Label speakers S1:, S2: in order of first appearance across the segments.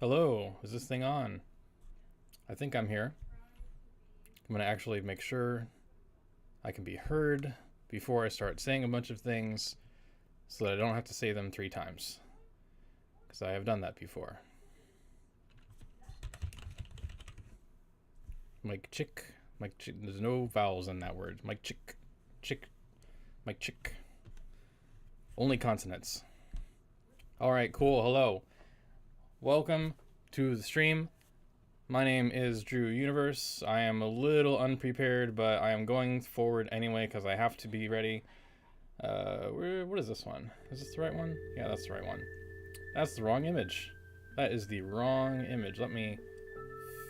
S1: Hello, is this thing on? I think I'm here. I'm gonna actually make sure I can be heard before I start saying a bunch of things so that I don't have to say them 3 times. Because I have done that before. Mike chick. Mike chick. There's no vowels in that word. Mike chick. Chick. Mike chick. Only consonants. Alright, cool. Hello. Welcome to the stream. My name is Drew Universe. I am a little unprepared, but I am going forward anyway because I have to be ready. What is this one? Is this the right one? Yeah, that's the right one. That's the wrong image. That is the wrong image. Let me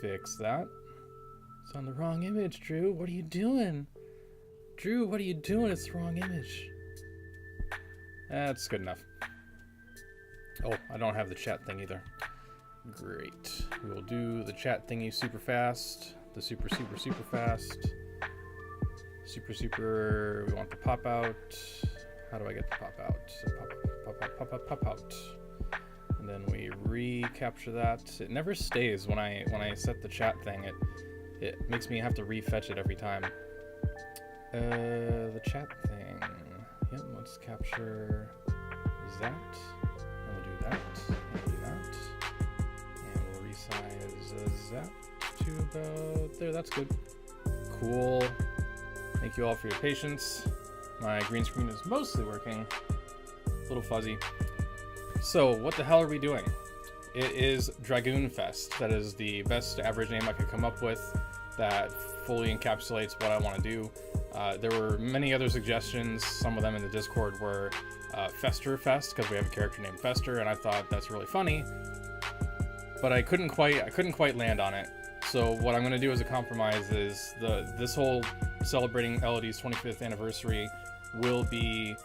S1: fix that. It's on the wrong image, Drew. What are you doing? Drew, what are you doing? It's the wrong image. That's good enough. Oh, I don't have the chat thing either. Great. We will do the chat thingy super fast. The super fast. Super. We want the pop out. How do I get the pop out? Pop out. And then we recapture that. It never stays when I set the chat thing. It makes me have to refetch it every time. The chat thing. Yep, let's capture that. And we'll do that. And we'll do that. And we'll resize that to about there. That's good. Cool. Thank you all for your patience. My green screen is mostly working. A little fuzzy. So, what the hell are we doing? It is Dragoon Fest. That is the best average name I could come up with that fully encapsulates what I want to do. There were many other suggestions. Some of them in the Discord were Fester Fest, because we have a character named Fester, and I thought that's really funny. But I couldn't quite land on it. So what I'm going to do as a compromise is this whole celebrating LoD's 25th anniversary will be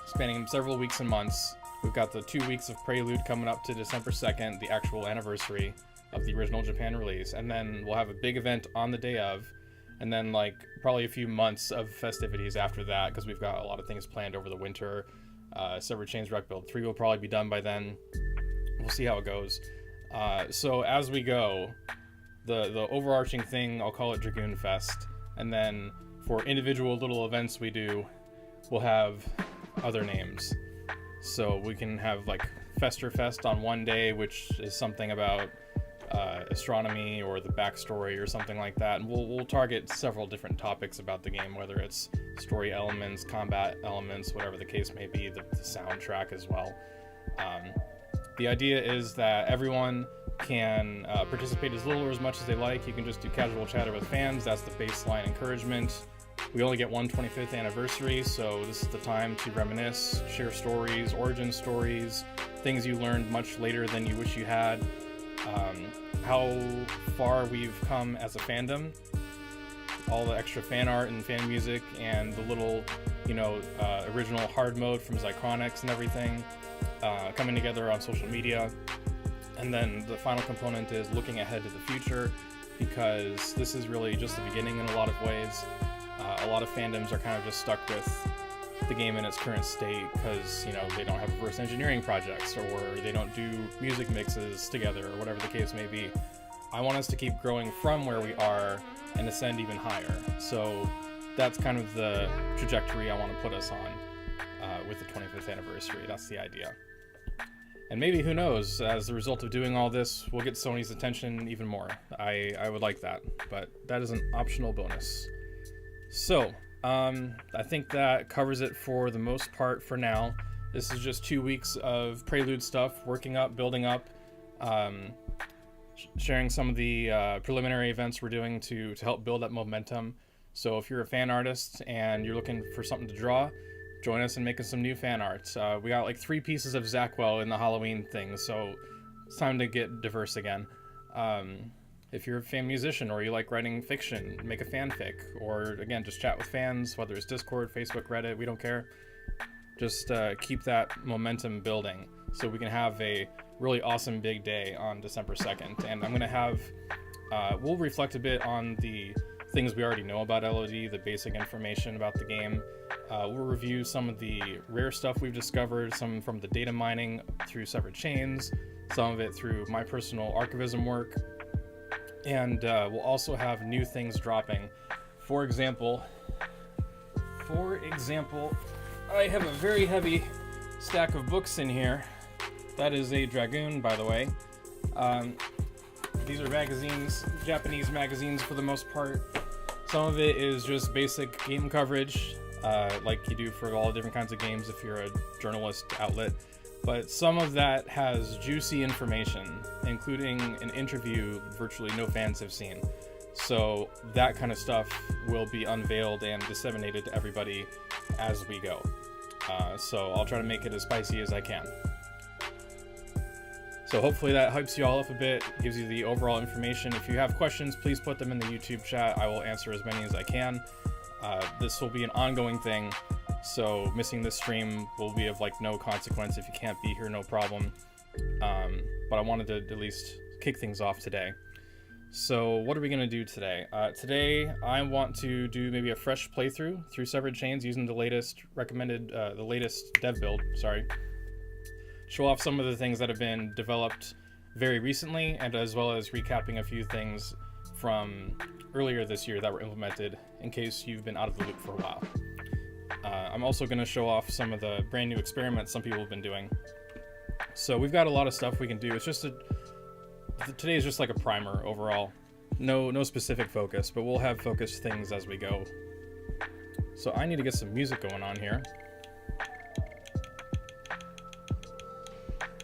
S1: spanning several weeks and months. We've got the 2 weeks of Prelude coming up to December 2nd, the actual anniversary of the original Japan release, and then we'll have a big event on the day of, and then like probably a few months of festivities after that, because we've got a lot of things planned over the winter. Severed Chains Rec Build 3 will probably be done by then. We'll see how it goes. So as we go, the overarching thing, I'll call it Dragoon Fest, and then for individual little events we do, we'll have other names. So we can have like Fester Fest on one day, which is something about astronomy or the backstory or something like that, and we'll target several different topics about the game, whether it's story elements, combat elements, whatever the case may be, the soundtrack as well. The idea is that everyone can participate as little or as much as they like. You can just do casual chatter with fans. That's the baseline encouragement. We only get one 25th anniversary, so this is the time to reminisce, share stories, origin stories, things you learned much later than you wish you had, how far we've come as a fandom, all the extra fan art and fan music, and the little, original hard mode from Zychronics and everything, coming together on social media. And then the final component is looking ahead to the future, because this is really just the beginning in a lot of ways. A lot of fandoms are kind of just stuck with the game in its current state because, they don't have reverse engineering projects, or they don't do music mixes together, or whatever the case may be. I want us to keep growing from where we are and ascend even higher. So that's kind of the trajectory I want to put us on with the 25th anniversary. That's the idea. And maybe, who knows, as a result of doing all this, we'll get Sony's attention even more. I would like that, but that is an optional bonus. So, I think that covers it for the most part for now. This is just 2 weeks of Prelude stuff, working up, building up, sharing some of the preliminary events we're doing to help build that momentum. So if you're a fan artist and you're looking for something to draw, join us in making some new fan art. We got like 3 pieces of Zackwell in the Halloween thing, so it's time to get diverse again. If you're a fan musician or you like writing fiction, make a fanfic, or again, just chat with fans, whether it's Discord, Facebook, Reddit, we don't care. Just keep that momentum building so we can have a really awesome big day on December 2nd. And I'm going to have, we'll reflect a bit on the things we already know about LoD, the basic information about the game. We'll review some of the rare stuff we've discovered, some from the data mining through Severed Chains, some of it through my personal archivism work, and we'll also have new things dropping. For example, I have a very heavy stack of books in here. That is a Dragoon, by the way. These are magazines, Japanese magazines for the most part. Some of it is just basic game coverage, like you do for all the different kinds of games if you're a journalist outlet. But some of that has juicy information, including an interview virtually no fans have seen. So that kind of stuff will be unveiled and disseminated to everybody as we go. So I'll try to make it as spicy as I can. So hopefully that hypes you all up a bit, gives you the overall information. If you have questions, please put them in the YouTube chat. I will answer as many as I can. This will be an ongoing thing, so missing this stream will be of like no consequence. If you can't be here, no problem. But I wanted to at least kick things off today. So what are we going to do today? Today I want to do maybe a fresh playthrough through Severed Chains using the latest the latest dev build, sorry. Show off some of the things that have been developed very recently, and as well as recapping a few things from earlier this year that were implemented, in case you've been out of the loop for a while. I'm also going to show off some of the brand new experiments some people have been doing. So we've got a lot of stuff we can do. It's just today is just like a primer overall. No specific focus, but we'll have focused things as we go. So I need to get some music going on here.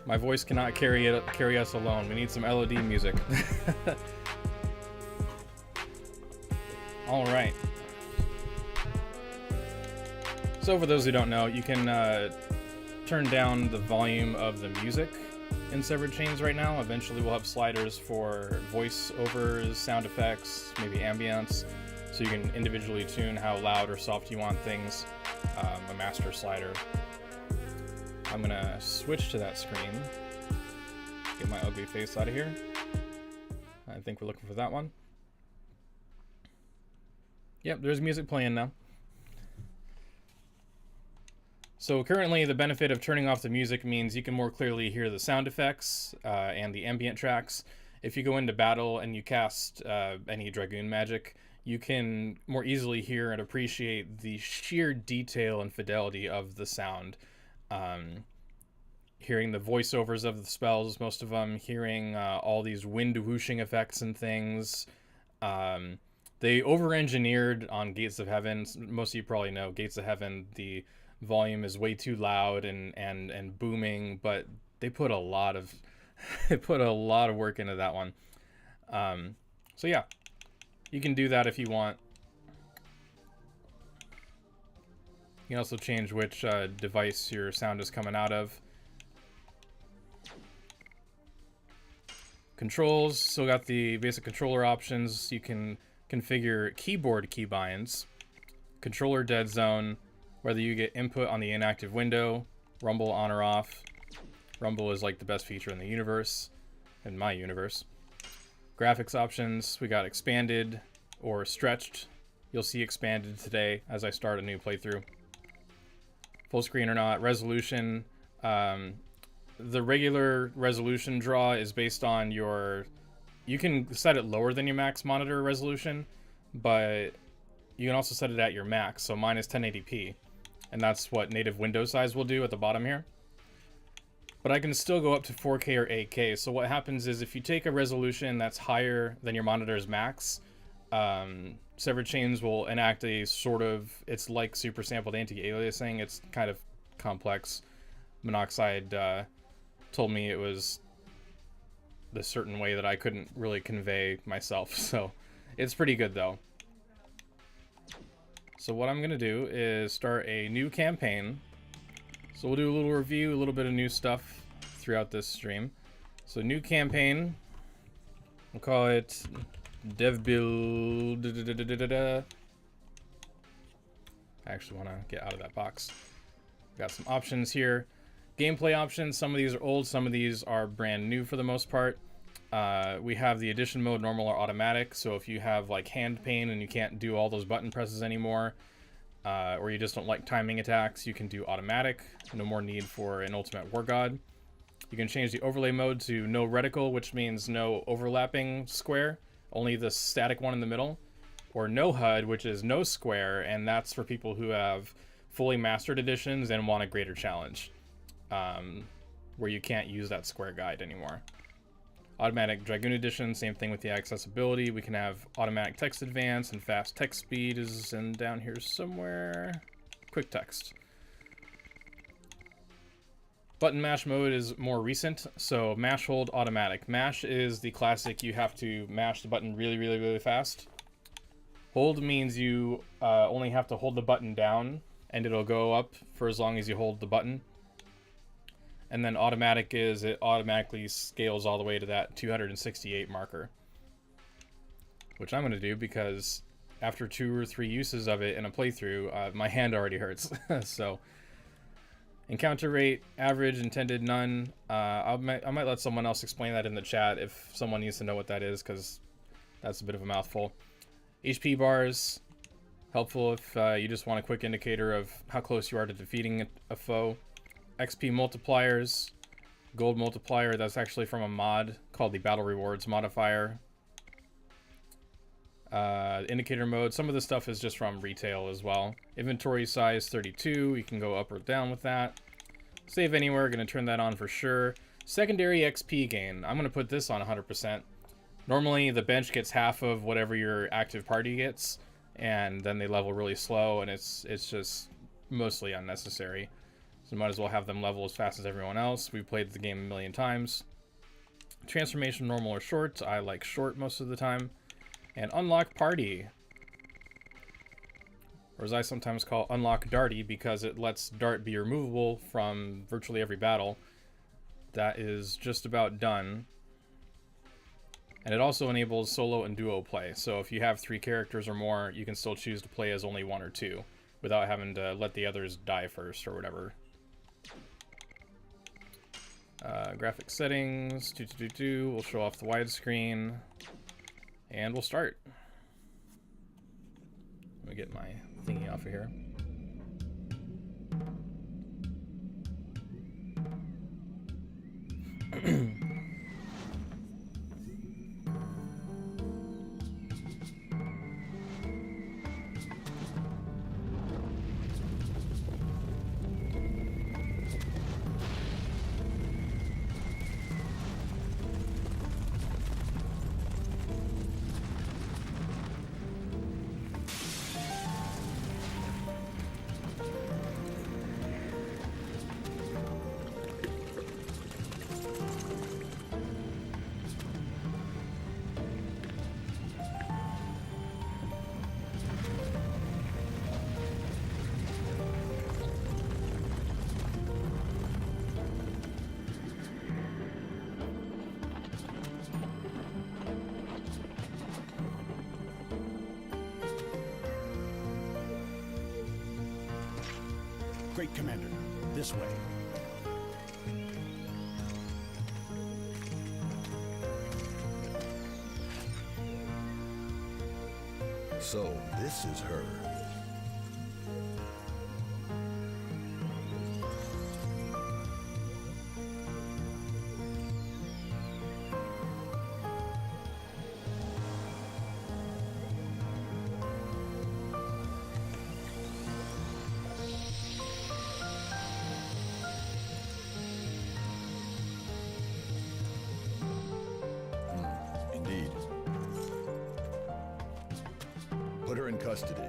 S1: My voice cannot carry us alone. We need some LoD music. All right. So for those who don't know, you can turn down the volume of the music in Severed Chains right now. Eventually we'll have sliders for voiceovers, sound effects, maybe ambience, so you can individually tune how loud or soft you want things. A master slider. I'm gonna switch to that screen. Get my ugly face out of here. I think we're looking for that one. Yep, there's music playing now. So currently the benefit of turning off the music means you can more clearly hear the sound effects and the ambient tracks. If you go into battle and you cast any Dragoon magic, you can more easily hear and appreciate the sheer detail and fidelity of the sound. Hearing the voiceovers of the spells, most of them, hearing all these wind whooshing effects and things. They over-engineered on Gates of Heaven. Most of you probably know Gates of Heaven, the volume is way too loud and booming, but they put a lot of work into that one. So yeah, you can do that if you want. You can also change which device your sound is coming out of. Controls, so got the basic controller options. You can configure keyboard keybinds, controller dead zone, whether you get input on the inactive window, rumble on or off. Rumble is like the best feature in the universe, in my universe. Graphics options, we got expanded or stretched. You'll see expanded today as I start a new playthrough. Full screen or not, resolution. The regular resolution draw is based on your... You can set it lower than your max monitor resolution, but you can also set it at your max. So mine is 1080p, and that's what native window size will do at the bottom here. But I can still go up to 4K or 8K. So what happens is if you take a resolution that's higher than your monitor's max, Severed Chains will enact a sort of... It's like super sampled anti-aliasing. It's kind of complex. Monoxide told me it was the certain way that I couldn't really convey myself, so it's pretty good though. So what I'm gonna do is start a new campaign. So we'll do a little review, a little bit of new stuff throughout this stream. So new campaign, we'll call it dev build. I actually want to get out of that box. Got some options here. Gameplay options, some of these are old, some of these are brand new for the most part. We have the edition mode, normal or automatic, so if you have like hand pain and you can't do all those button presses anymore, or you just don't like timing attacks, you can do automatic. No more need for an ultimate war god. You can change the overlay mode to no reticle, which means no overlapping square, only the static one in the middle, or no HUD, which is no square, and that's for people who have fully mastered editions and want a greater challenge, where you can't use that square guide anymore. Automatic Dragoon edition, same thing with the accessibility. We can have automatic text advance, and fast text speed is down here somewhere. Quick text. Button mash mode is more recent, so mash hold automatic. Mash is the classic, you have to mash the button really fast. Hold means you only have to hold the button down and it'll go up for as long as you hold the button. And then automatic is it automatically scales all the way to that 268 marker. Which I'm going to do because after 2 or 3 uses of it in a playthrough, my hand already hurts. So, encounter rate, average, intended, none. I might let someone else explain that in the chat if someone needs to know what that is, because that's a bit of a mouthful. HP bars, helpful if you just want a quick indicator of how close you are to defeating a foe. XP multipliers, gold multiplier, that's actually from a mod called the Battle Rewards modifier. Indicator mode, some of the stuff is just from retail as well. Inventory size 32, you can go up or down with that. Save anywhere, gonna turn that on for sure. Secondary XP gain, I'm gonna put this on 100%. Normally the bench gets half of whatever your active party gets, and then they level really slow, and it's just mostly unnecessary. So might as well have them level as fast as everyone else. We've played the game a million times. Transformation, normal or short. I like short most of the time. And unlock party. Or as I sometimes call unlock darty, because it lets dart be removable from virtually every battle. That is just about done. And it also enables solo and duo play. So if you have 3 characters or more, you can still choose to play as only 1 or 2 without having to let the others die first or whatever. Graphic settings, we'll show off the widescreen, and we'll start. Let me get my thingy off of here.
S2: Great Commander, this way.
S3: So, this is her. Indeed. Put her in custody.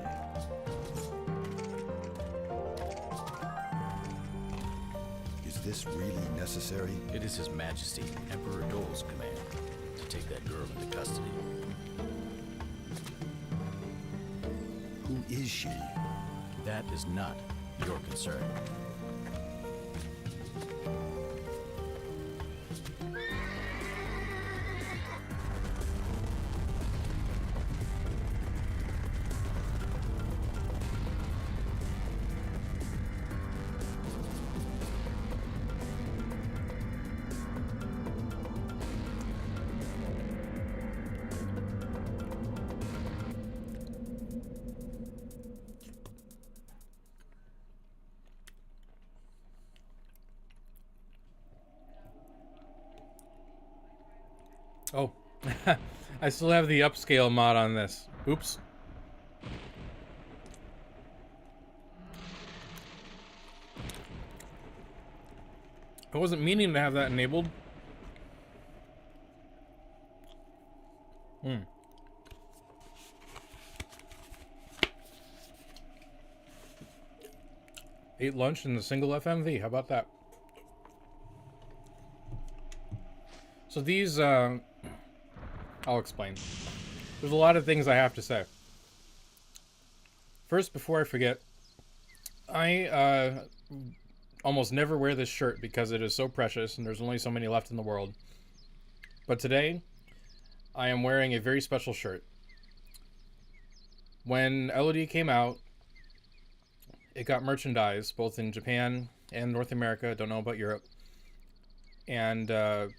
S3: Is this really necessary?
S2: It is His Majesty, Emperor Dole's command to take that girl into custody.
S3: Who is she?
S2: That is not your concern.
S1: Oh, I still have the upscale mod on this. Oops. I wasn't meaning to have that enabled. Ate lunch in the single FMV. How about that? So these, I'll explain. There's a lot of things I have to say. First, before I forget, I almost never wear this shirt because it is so precious and there's only so many left in the world. But today, I am wearing a very special shirt. When LoD came out, it got merchandise both in Japan and North America. Don't know about Europe. And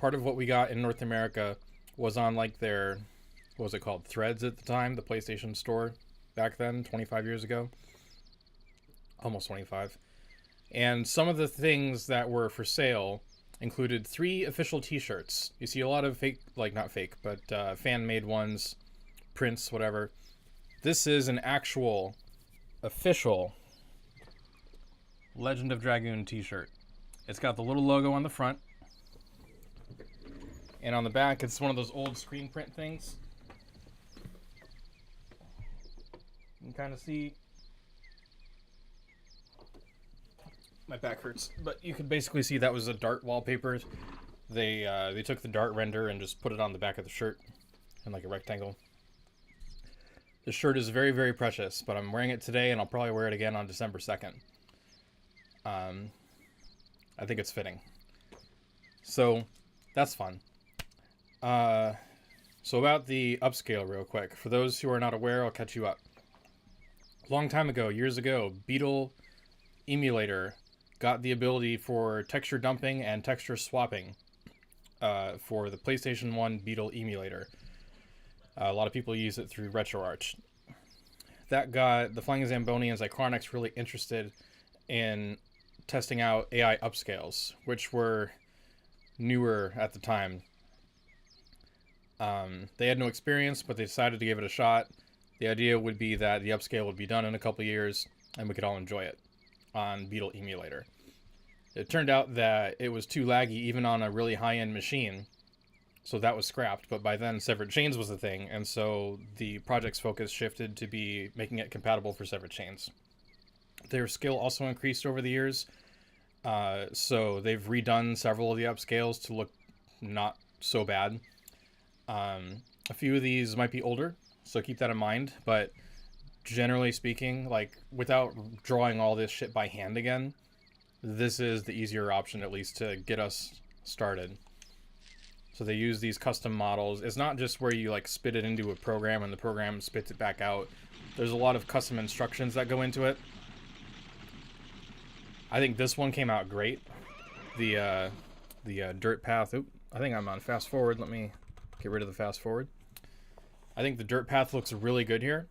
S1: part of what we got in North America was on like their, what was it called? Threads at the time, the PlayStation Store back then, 25 years ago. Almost 25. And some of the things that were for sale included 3 official t-shirts. You see a lot of fake, like not fake, but fan-made ones, prints, whatever. This is an actual, official Legend of Dragoon t-shirt. It's got the little logo on the front. And on the back, it's one of those old screen print things. You can kind of see. My back hurts. But you can basically see that was a Dart wallpaper. They took the Dart render and just put it on the back of the shirt in like a rectangle. The shirt is very, very precious, but I'm wearing it today and I'll probably wear it again on December 2nd. I think it's fitting. So, that's fun. So about the upscale real quick. For those who are not aware, I'll catch you up. A long time ago, years ago, Beetle Emulator got the ability for texture dumping and texture swapping for the PlayStation 1 Beetle Emulator. A lot of people use it through RetroArch. That got the Flying Zamboni and Zyclonics really interested in testing out AI upscales, which were newer at the time. They had no experience, but they decided to give it a shot. The idea would be that the upscale would be done in a couple years, and we could all enjoy it on Beetle Emulator. It turned out that it was too laggy even on a really high-end machine, so that was scrapped. But by then, severed chains was the thing, and so the project's focus shifted to be making it compatible for severed chains. Their skill also increased over the years, so they've redone several of the upscales to look not so bad. A few of these might be older, so keep that in mind, but generally speaking, like, without drawing all this shit by hand again, this is the easier option, at least, to get us started. So they use these custom models. It's not just where you, like, spit it into a program and the program spits it back out. There's a lot of custom instructions that go into it. I think this one came out great. The dirt path. Oop, I think I'm on fast forward. Let me get rid of the fast forward. I think the dirt path looks really good here.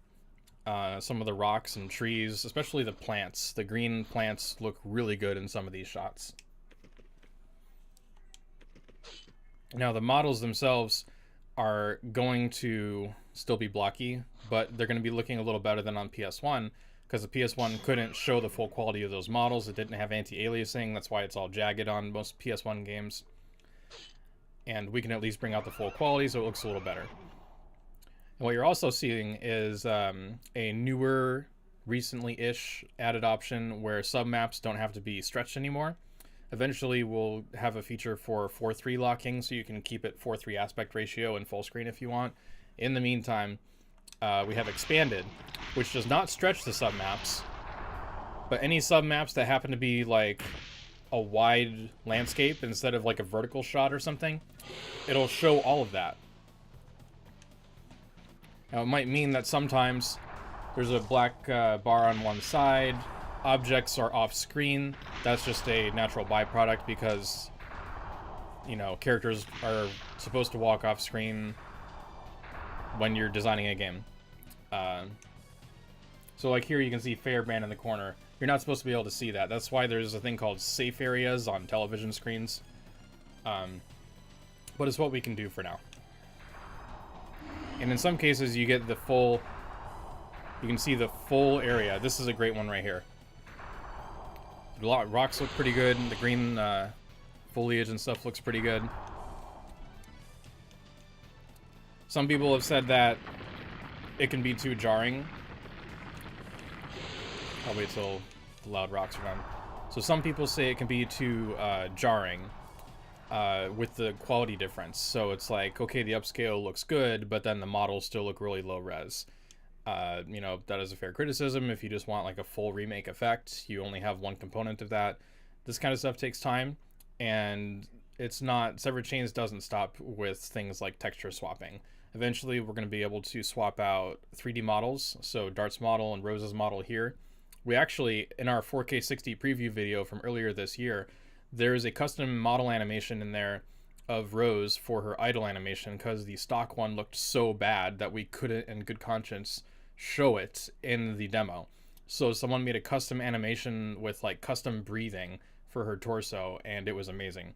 S1: Some of the rocks and trees, especially the plants. The green plants look really good in some of these shots. Now, the models themselves are going to still be blocky, but they're going to be looking a little better than on PS1, because the PS1 couldn't show the full quality of those models. It didn't have anti-aliasing. That's why it's all jagged on most PS1 games. And we can at least bring out the full quality so it looks a little better. And what you're also seeing is a newer, recently-ish added option where submaps don't have to be stretched anymore. Eventually, we'll have a feature for 4:3 locking, so you can keep it 4:3 aspect ratio and full screen if you want. In the meantime, we have expanded, which does not stretch the submaps, but any submaps that happen to be like a wide landscape instead of like a vertical shot or something, it'll show all of that. Now, it might mean that sometimes there's a black bar on one side, objects are off screen. That's just a natural byproduct because, you know, characters are supposed to walk off screen when you're designing a game. So like here you can see Fairbrand in the corner. You're not supposed to be able to see that. That's why there's a thing called safe areas on television screens. But it's what we can do for now. And in some cases, you get the full... You can see the full area. This is a great one right here. The rocks look pretty good. The green foliage and stuff looks pretty good. Some people have said that it can be too jarring. I'll wait till the loud rocks are done. So some people say it can be too jarring with the quality difference. So it's like, okay, the upscale looks good, but then the models still look really low res. You know, that is a fair criticism. If you just want like a full remake effect, you only have one component of that. This kind of stuff takes time, and it's not... Severed Chains doesn't stop with things like texture swapping. Eventually, we're going to be able to swap out 3D models. So Dart's model and Rose's model here. We actually, in our 4K 60 preview video from earlier this year, there is a custom model animation in there of Rose for her idle animation, because the stock one looked so bad that we couldn't, in good conscience, show it in the demo. So someone made a custom animation with like custom breathing for her torso, and it was amazing.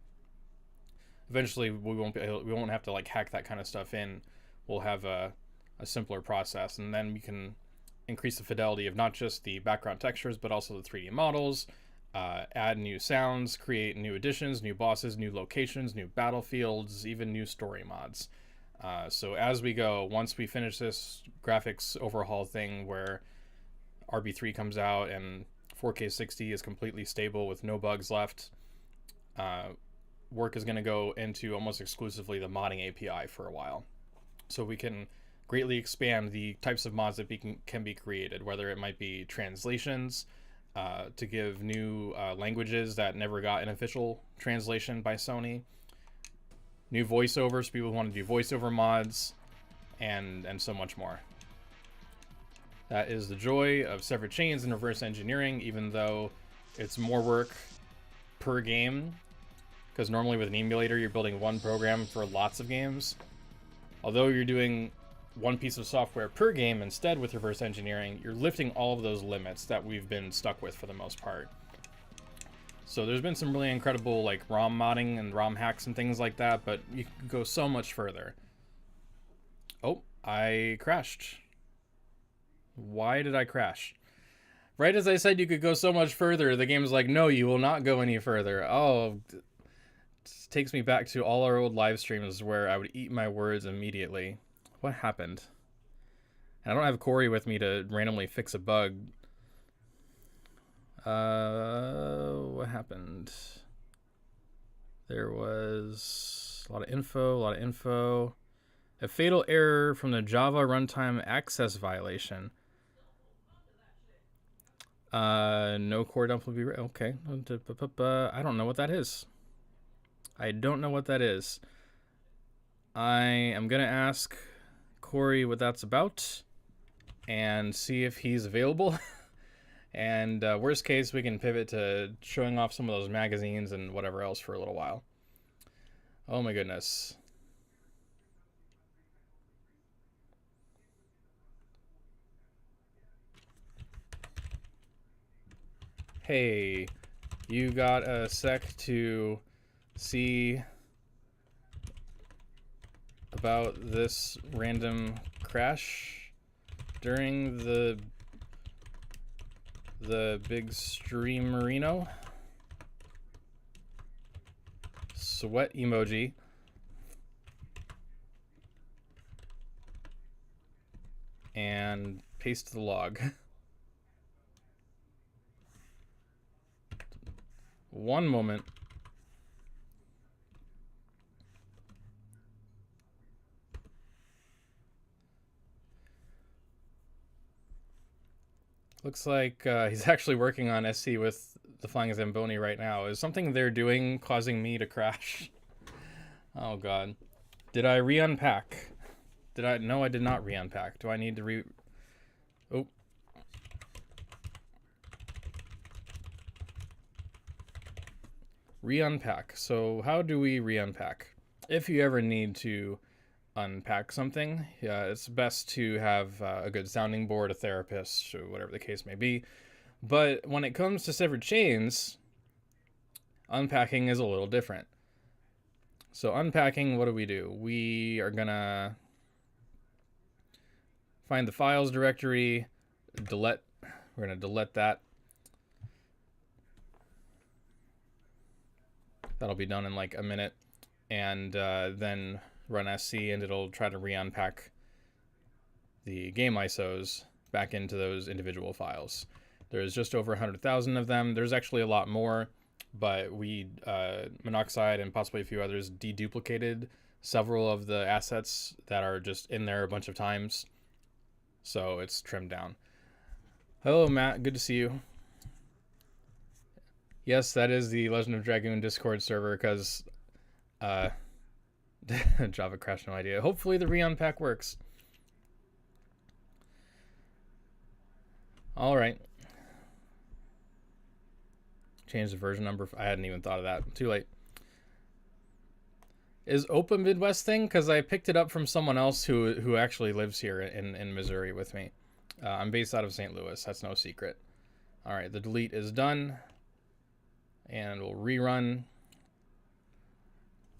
S1: Eventually, we won't have to like hack that kind of stuff in. We'll have a simpler process, and then we can increase the fidelity of not just the background textures, but also the 3D models, add new sounds, create new additions, new bosses, new locations, new battlefields, even new story mods. So as we go, once we finish this graphics overhaul thing where RB3 comes out and 4K 60 is completely stable with no bugs left, work is going to go into almost exclusively the modding API for a while. So we can greatly expand the types of mods that can be created, whether it might be translations to give new languages that never got an official translation by Sony, new voiceovers, people who want to do voiceover mods, and so much more. That is the joy of Severed Chains and reverse engineering, even though it's more work per game, because normally with an emulator you're building one program for lots of games. Although you're doing one piece of software per game, instead with reverse engineering, you're lifting all of those limits that we've been stuck with for the most part. So there's been some really incredible like ROM modding and ROM hacks and things like that, but you can go so much further. Oh, I crashed. Why did I crash? Right as I said you could go so much further, the game's like, no, you will not go any further. Oh, it takes me back to all our old live streams where I would eat my words immediately. What happened? I don't have Corey with me to randomly fix a bug. What happened? There was a lot of info. A fatal error from the Java runtime access violation. No core dump will be okay. I don't know what that is. I am gonna ask Corey what that's about and see if he's available. And worst case, we can pivot to showing off some of those magazines and whatever else for a little while. Oh my goodness. Hey, you got a sec to see about this random crash during the big stream Marino? Sweat emoji. And paste the log. One moment. Looks like he's actually working on SC with the Flying Zamboni right now. Is something they're doing causing me to crash? Oh god. Did I re-unpack? No, I did not re-unpack. Do I need to Oh. Re-unpack. So how do we re-unpack? If you ever need to unpack something, it's best to have a good sounding board, a therapist, or whatever the case may be. But when it comes to Severed Chains, unpacking is a little different. So unpacking, what do? We are gonna find the files directory, delete. We're going to delete that. That'll be done in like a minute. And then run SC and it'll try to re-unpack the game ISOs back into those individual files. There's just over 100,000 of them. There's actually a lot more, but we, Monoxide and possibly a few others, deduplicated several of the assets that are just in there a bunch of times. So it's trimmed down. Hello, Matt. Good to see you. Yes, that is the Legend of Dragoon Discord server because Java crashed, no idea. Hopefully the re-unpack works. All right. Change the version number. I hadn't even thought of that. Too late. Is Opa Midwest thing? Because I picked it up from someone else who actually lives here in Missouri with me. I'm based out of St. Louis. That's no secret. All right, the delete is done. And we'll rerun.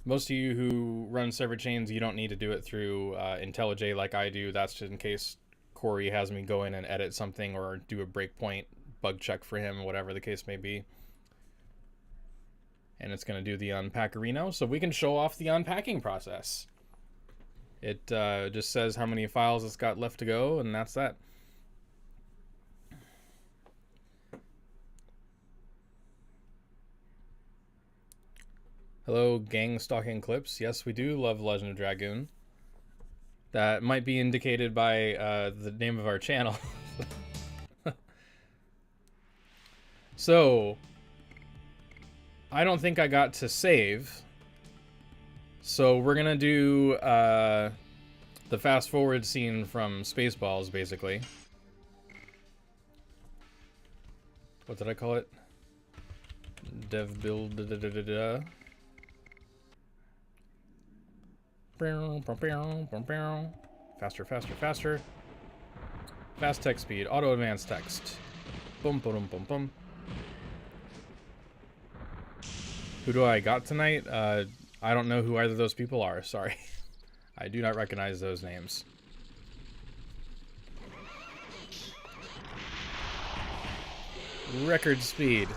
S1: Most of you who run server chains, you don't need to do it through IntelliJ like I do. That's just in case Corey has me go in and edit something or do a breakpoint bug check for him, whatever the case may be. And it's going to do the unpackerino, so we can show off the unpacking process. It just says how many files it's got left to go, and that's that. Hello, gang stalking clips. Yes, we do love Legend of Dragoon. That might be indicated by the name of our channel. So, I don't think I got to save. So we're gonna do the fast forward scene from Spaceballs, basically. What did I call it? Dev build. Faster, faster, faster. Fast text speed, auto advanced text. Boom, boom, boom, boom. Who do I got tonight? I don't know who either of those people are. Sorry. I do not recognize those names. Record speed.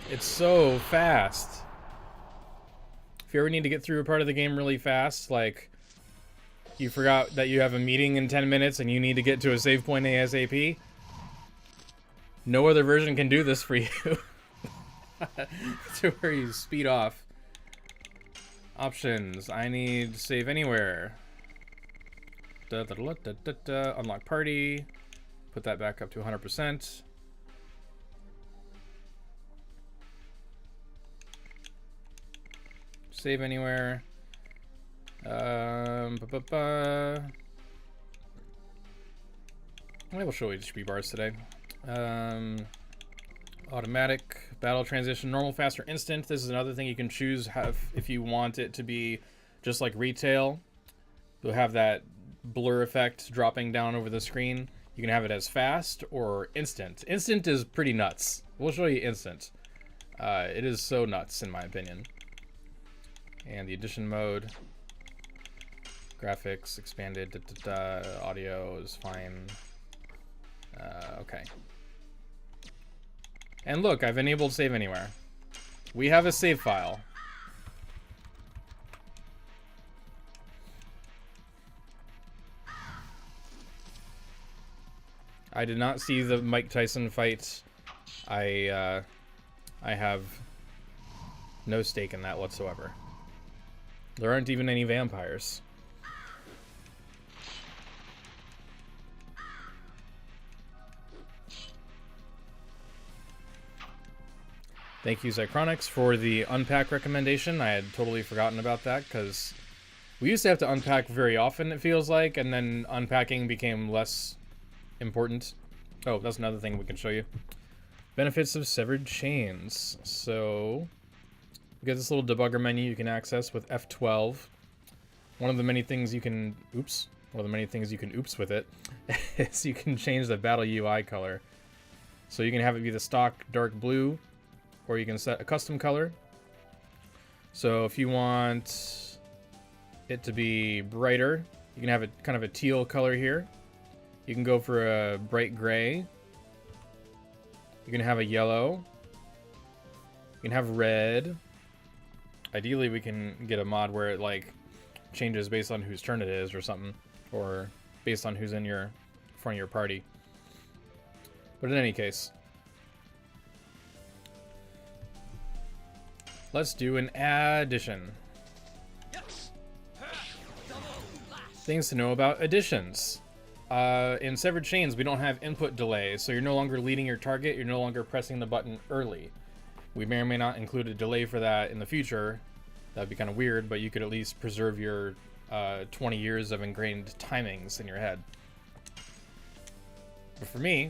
S1: It's so fast. If you ever need to get through a part of the game really fast, like you forgot that you have a meeting in 10 minutes and you need to get to a save point ASAP, no other version can do this for you. To where you speed off. Options. I need save anywhere. Unlock party. Put that back up to 100%. Save anywhere. Maybe we'll show HP bars today. Automatic, battle transition, normal, fast, or instant. This is another thing you can choose if you want it to be just like retail. You'll have that blur effect dropping down over the screen. You can have it as fast or instant. Instant is pretty nuts. We'll show you instant. It is so nuts in my opinion. And the edition mode. Graphics, expanded, audio is fine. Okay. And look, I've enabled save anywhere. We have a save file. I did not see the Mike Tyson fight. I have no stake in that whatsoever. There aren't even any vampires. Thank you, Zychronics, for the unpack recommendation. I had totally forgotten about that because we used to have to unpack very often, it feels like, and then unpacking became less important. Oh, that's another thing we can show you. Benefits of severed chains. So you get this little debugger menu you can access with F12. One of the many things you can oops with it is you can change the battle UI color. So you can have it be the stock dark blue, or you can set a custom color. So if you want it to be brighter, you can have it kind of a teal color here. You can go for a bright gray. You can have a yellow. You can have red. Ideally, we can get a mod where it like changes based on whose turn it is or something, or based on who's in your front of your party. But in any case, let's do an addition. Things to know about additions. In Severed Chains, we don't have input delay, so you're no longer leading your target, you're no longer pressing the button early. We may or may not include a delay for that in the future. That'd be kind of weird, but you could at least preserve your 20 years of ingrained timings in your head. But for me,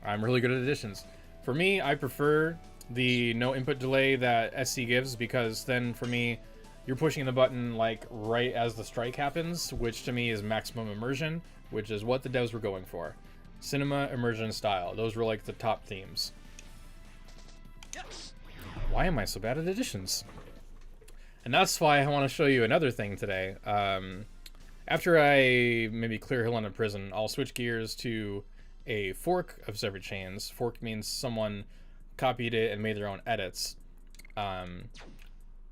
S1: I'm really good at additions. For me, I prefer the no input delay that SC gives, because then for me, you're pushing the button like right as the strike happens, which to me is maximum immersion, which is what the devs were going for. Cinema, immersion, style. Those were like the top themes. Why am I so bad at additions? And that's why I want to show you another thing today. After I maybe clear Helena Prison, I'll switch gears to a fork of Severed Chains. Fork means someone copied it and made their own edits.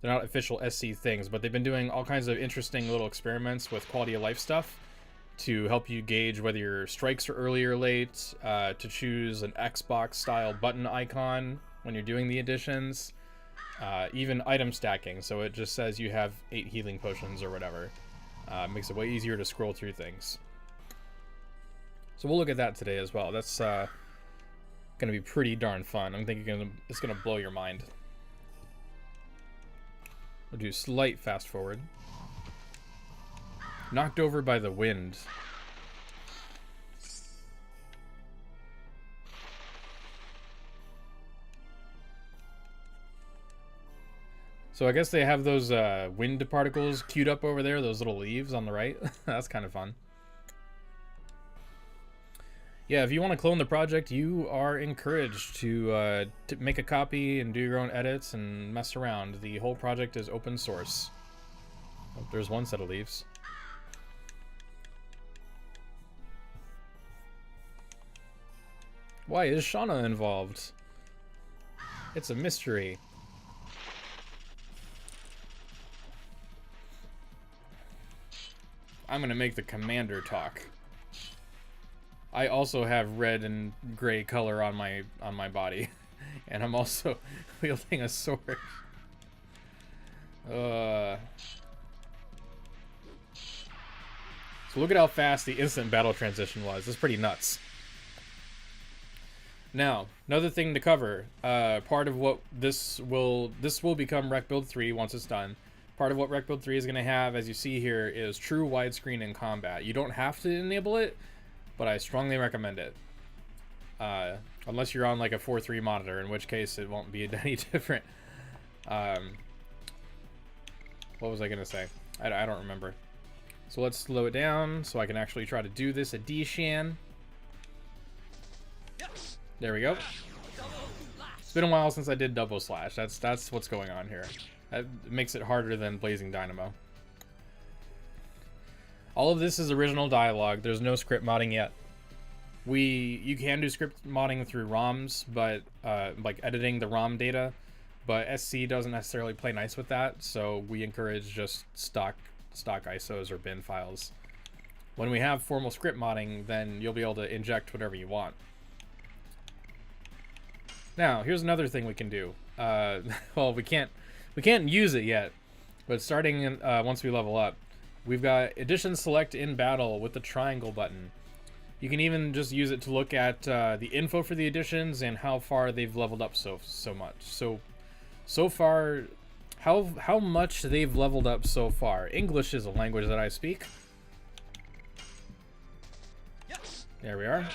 S1: They're not official SC things, but they've been doing all kinds of interesting little experiments with quality of life stuff to help you gauge whether your strikes are early or late, to choose an Xbox style button icon when you're doing the additions, even item stacking, so it just says you have 8 healing potions or whatever. Makes it way easier to scroll through things. So we'll look at that today as well. That's gonna be pretty darn fun. I'm thinking it's gonna blow your mind. We'll do slight fast forward. Knocked over by the wind. So I guess they have those wind particles queued up over there, those little leaves on the right. That's kind of fun. Yeah, if you want to clone the project, you are encouraged to make a copy and do your own edits and mess around. The whole project is open source. Oh, there's one set of leaves. Why is Shauna involved? It's a mystery. I'm gonna make the commander talk. I also have red and gray color on my body, and I'm also wielding a sword. So look at how fast the instant battle transition was. It's pretty nuts. Now, another thing to cover. Part of what this will become Rec Build 3 once it's done. Part of what Rec Build 3 is going to have, as you see here, is true widescreen in combat. You don't have to enable it, but I strongly recommend it. Unless you're on like a 4:3 monitor, in which case it won't be any different. What was I going to say? I don't remember. So let's slow it down so I can actually try to do this addition. There we go. It's been a while since I did double slash. That's what's going on here. That makes it harder than Blazing Dynamo. All of this is original dialogue. There's no script modding yet. You can do script modding through ROMs, but like editing the ROM data, but SC doesn't necessarily play nice with that, so we encourage just stock ISOs or bin files. When we have formal script modding, then you'll be able to inject whatever you want. Now, here's another thing we can do. Well, we can't use it yet, but starting once we level up, we've got Edition Select in Battle with the triangle button. You can even just use it to look at the info for the editions and how far they've leveled up so much. So far, how much they've leveled up so far. English is a language that I speak. There we are.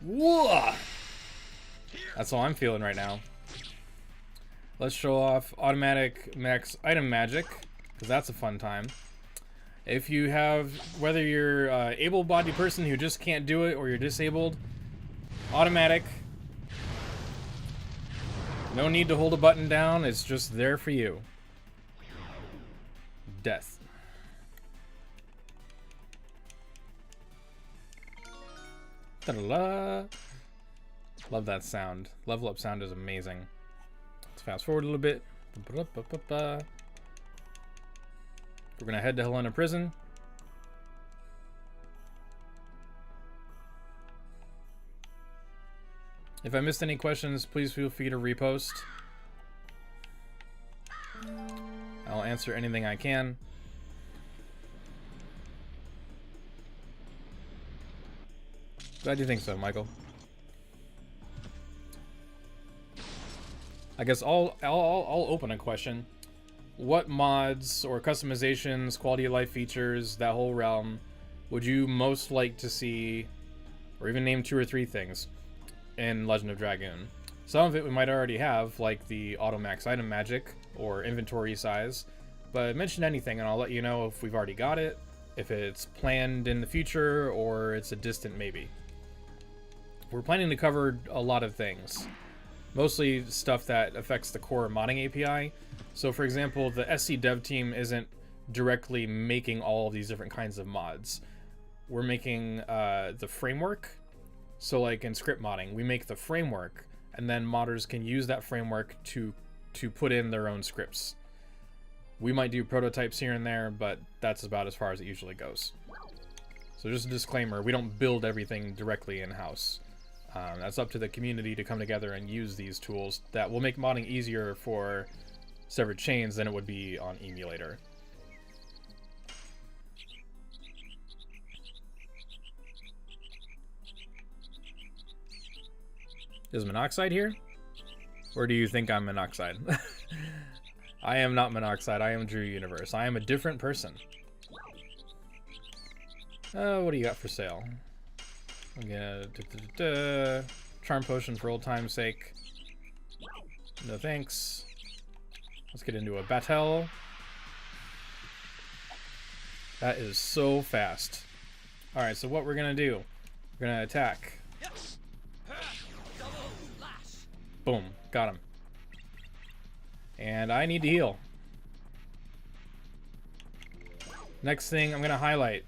S1: Whoa! That's all I'm feeling right now. Let's show off automatic max item magic, because that's a fun time. If you have, whether you're an able-bodied person who just can't do it or you're disabled, automatic. No need to hold a button down. It's just there for you. Death. Ta-da-la. Love that sound. Level up sound is amazing. Let's fast forward a little bit. We're gonna head to Helena Prison. If I missed any questions, please feel free to repost. I'll answer anything I can. Glad you think so, Michael. I guess I'll open a question. What mods or customizations, quality of life features, that whole realm, would you most like to see, or even name 2 or 3 things in Legend of Dragoon? Some of it we might already have, like the auto-max item magic or inventory size, but mention anything and I'll let you know if we've already got it, if it's planned in the future, or it's a distant maybe. We're planning to cover a lot of things. Mostly stuff that affects the core modding API. So for example, the SC dev team isn't directly making all of these different kinds of mods. We're making the framework. So like in script modding, we make the framework and then modders can use that framework to put in their own scripts. We might do prototypes here and there, but that's about as far as it usually goes. So just a disclaimer, we don't build everything directly in-house. That's up to the community to come together and use these tools that will make modding easier for severed chains than it would be on emulator. Is Monoxide here? Or do you think I'm Monoxide? I am not Monoxide, I am Drew Universe. I am a different person. What do you got for sale? I'm gonna charm potion for old time's sake. No thanks. Let's get into a battle. That is so fast. Alright, so what we're gonna do, we're gonna attack. Boom, got him. And I need to heal. Next thing I'm gonna highlight.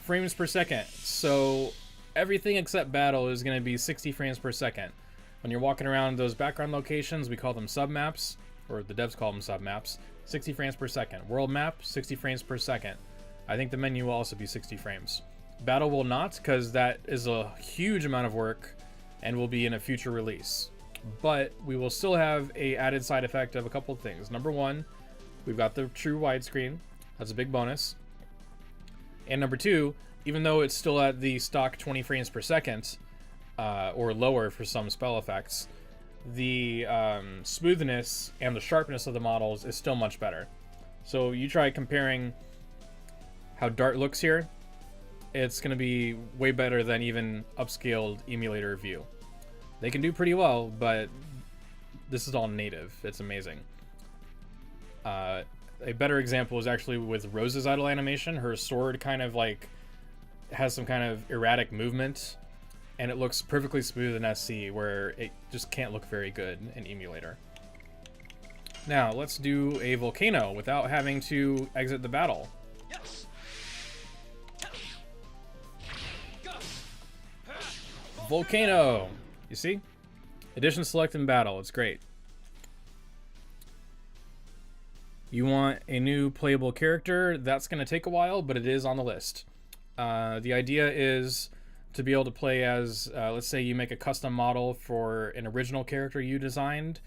S1: Frames per second. So everything except battle is going to be 60 frames per second. When you're walking around those background locations, we call them submaps, or the devs call them submaps. 60 frames per second. World map, 60 frames per second. I think the menu will also be 60 frames. Battle will not, because that is a huge amount of work and will be in a future release. But we will still have a added side effect of a couple of things. Number one, we've got the true widescreen. That's a big bonus. And number two, even though it's still at the stock 20 frames per second, or lower for some spell effects, the smoothness and the sharpness of the models is still much better. So you try comparing how Dart looks here, it's going to be way better than even upscaled emulator view. They can do pretty well, but this is all native. It's amazing. A better example is actually with Rose's idle animation. Her sword kind of like has some kind of erratic movement, and it looks perfectly smooth in SC, where it just can't look very good in emulator. Now, let's do a volcano without having to exit the battle. Volcano! You see? Edition select in battle. It's great. You want a new playable character? That's going to take a while, but it is on the list. The idea is to be able to play as, let's say you make a custom model for an original character you designed,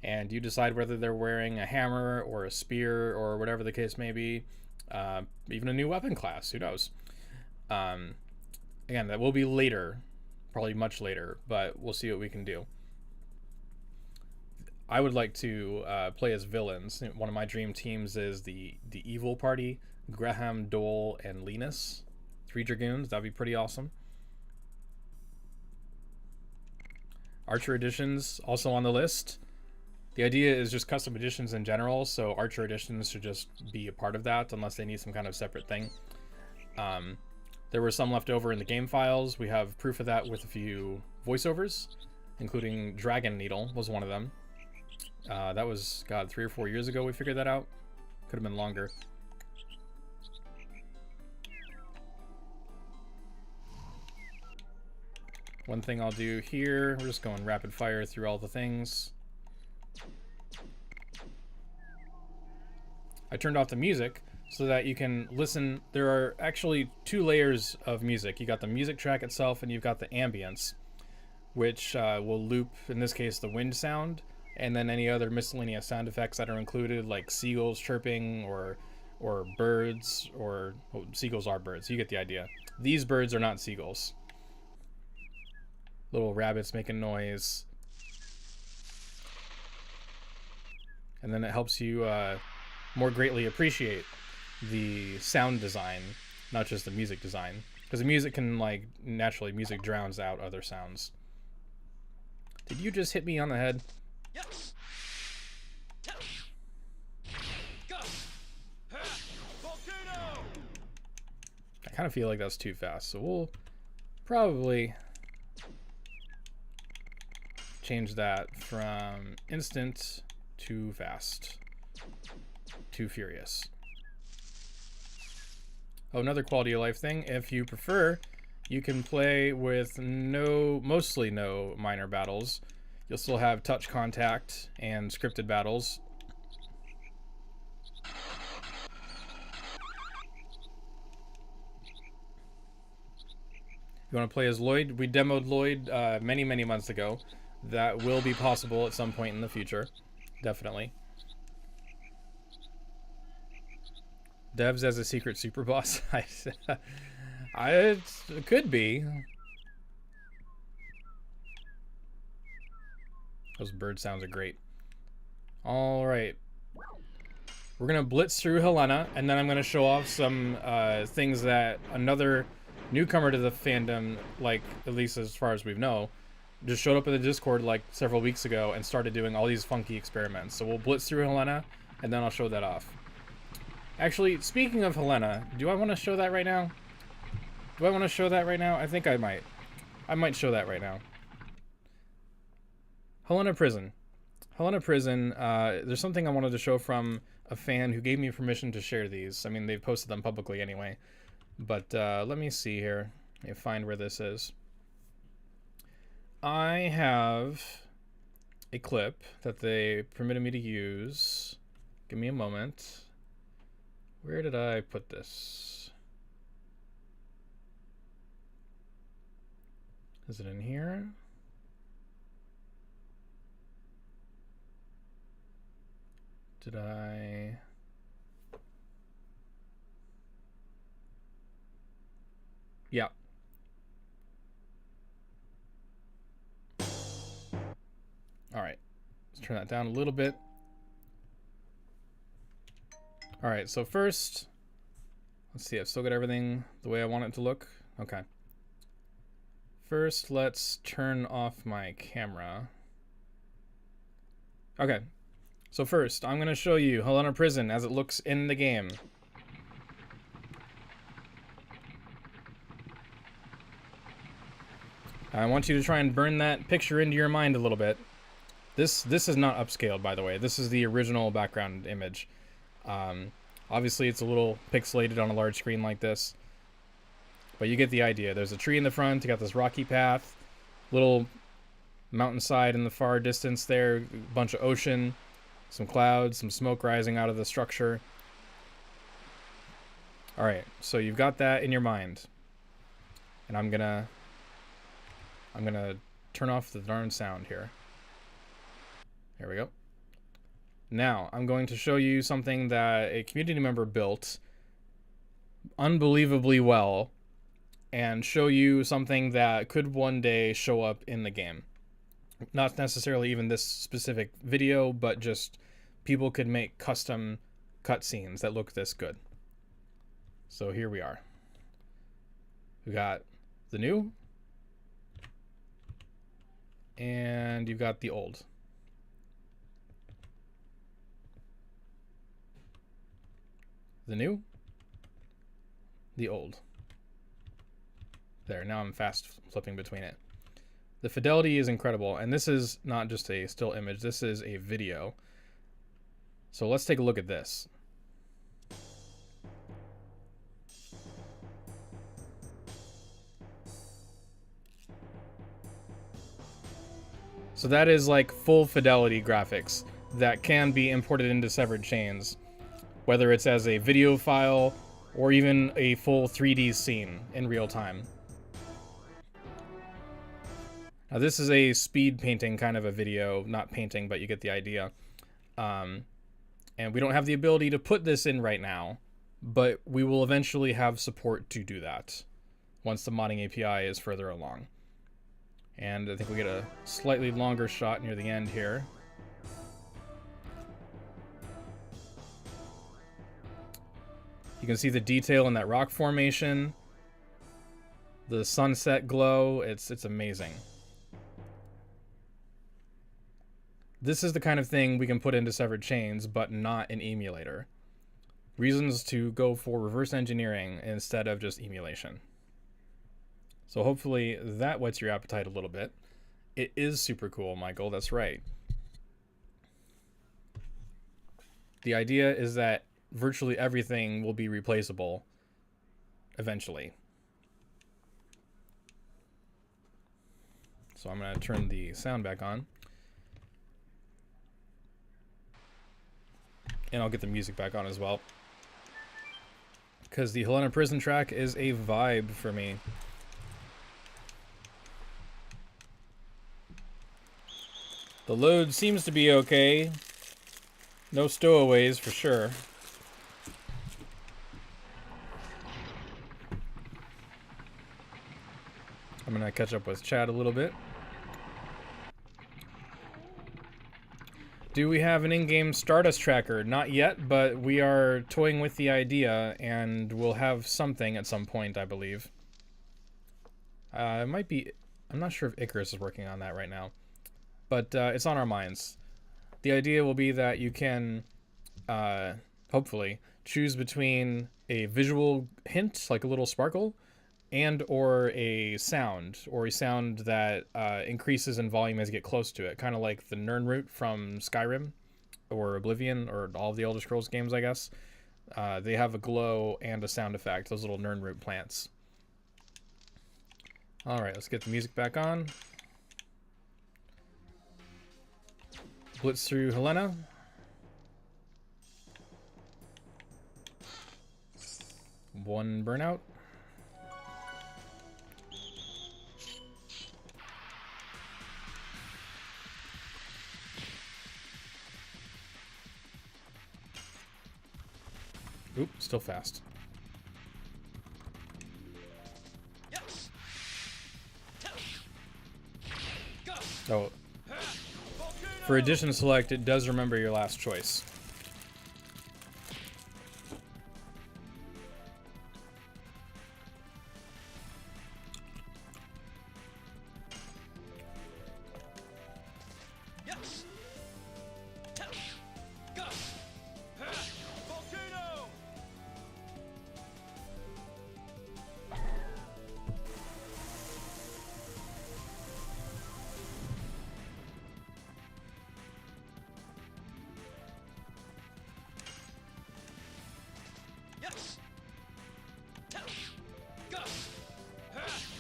S1: and you decide whether they're wearing a hammer or a spear or whatever the case may be. Even a new weapon class, who knows? Again, that will be later, probably much later, but we'll see what we can do. I would like to play as villains. One of my dream teams is the evil party, Graham, Dole, and Linus. 3 Dragoons, that'd be pretty awesome. Archer editions also on the list. The idea is just custom editions in general, so Archer editions should just be a part of that unless they need some kind of separate thing. There were some left over in the game files. We have proof of that with a few voiceovers, including Dragon Needle was one of them. That was, God, 3 or 4 years ago we figured that out. Could have been longer. One thing I'll do here, we're just going rapid fire through all the things. I turned off the music so that you can listen. There are actually 2 layers of music. You got the music track itself and you've got the ambience, which will loop, in this case, the wind sound, and then any other miscellaneous sound effects that are included, like seagulls chirping or birds, or well, seagulls are birds. You get the idea. These birds are not seagulls. Little rabbits making noise. And then it helps you more greatly appreciate the sound design, not just the music design. Because the music can, like, naturally, music drowns out other sounds. Did you just hit me on the head? I kind of feel like that's too fast, so we'll probably change that from instant to fast to furious. Oh, another quality of life thing. If you prefer, you can play with mostly no minor battles. You'll still have touch contact and scripted battles. You want to play as Lloyd? We demoed Lloyd many months ago. That will be possible at some point in the future. Definitely. Devs as a secret super boss. It could be. Those bird sounds are great. All right. We're going to blitz through Helena, and then I'm going to show off some things that another newcomer to the fandom, like, at least as far as we know, just showed up in the Discord like several weeks ago and started doing all these funky experiments. So we'll blitz through Helena, and then I'll show that off. Actually, speaking of Helena, do I want to show that right now? Do I want to show that right now? I think I might. I might show that right now. Helena Prison. Helena Prison, there's something I wanted to show from a fan who gave me permission to share these. I mean, they've posted them publicly anyway. But let me see here. Let me find where this is. I have a clip that they permitted me to use. Give me a moment. Where did I put this? Is it in here? Did I... Yeah. All right. Let's turn that down a little bit. All right, so first, let's see, I've still got everything the way I want it to look. Okay. First, let's turn off my camera. Okay. So first, I'm going to show you Helena Prison as it looks in the game. I want you to try and burn that picture into your mind a little bit. This is not upscaled, by the way. This is the original background image. Obviously, it's a little pixelated on a large screen like this. But you get the idea. There's a tree in the front. You got this rocky path. Little mountainside in the far distance there. A bunch of ocean. Some clouds. Some smoke rising out of the structure. Alright, so you've got that in your mind. And I'm gonna turn off the darn sound here. There we go. Now, I'm going to show you something that a community member built unbelievably well, and show you something that could one day show up in the game. Not necessarily even this specific video, but just people could make custom cutscenes that look this good. So here we are. We got the new, and you've got the old. The new? The old. There, now I'm fast flipping between it. The fidelity is incredible, and this is not just a still image, this is a video. So let's take a look at this. So that is like full fidelity graphics that can be imported into severed chains, whether it's as a video file or even a full 3D scene in real time. Now this is a speed painting kind of a video, not painting, but you get the idea. And we don't have the ability to put this in right now, but we will eventually have support to do that once the modding API is further along. And I think we get a slightly longer shot near the end here. You can see the detail in that rock formation, the sunset glow. It's amazing. This is the kind of thing we can put into severed chains, but not an emulator. Reasons to go for reverse engineering instead of just emulation. So hopefully that whets your appetite a little bit. It is super cool, Michael, that's right. The idea is that virtually everything will be replaceable eventually. So I'm going to turn the sound back on. And I'll get the music back on as well, because the Helena Prison track is a vibe for me. The load seems to be okay. No stowaways for sure. I'm gonna catch up with chat a little bit. Do we have an in-game Stardust tracker? Not yet, but we are toying with the idea, and we'll have something at some point, I believe. It might be... I'm not sure if Icarus is working on that right now, but it's on our minds. The idea will be that you can, hopefully, choose between a visual hint, like a little sparkle, and or a sound that increases in volume as you get close to it, kind of like the Nirnroot from Skyrim or Oblivion or all of the Elder Scrolls games, I guess. They have a glow and a sound effect, those little Nirnroot plants. Alright, let's get the music back on. Blitz through Helena. One burnout. Oop, still fast. Oh. For Edition Select, it does remember your last choice.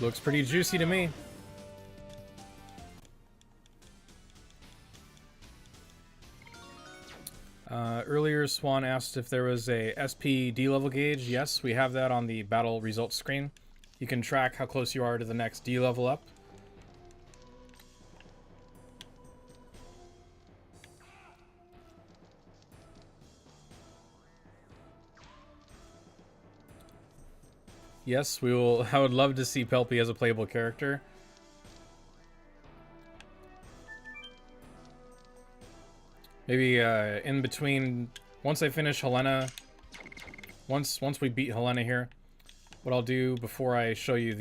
S1: Looks pretty juicy to me. Earlier, Swan asked if there was a SP D level gauge. Yes, we have that on the battle results screen. You can track how close you are to the next D level up. Yes, we will. I would love to see Pelpy as a playable character. Maybe in between, once I finish Helena, once we beat Helena here, what I'll do before I show you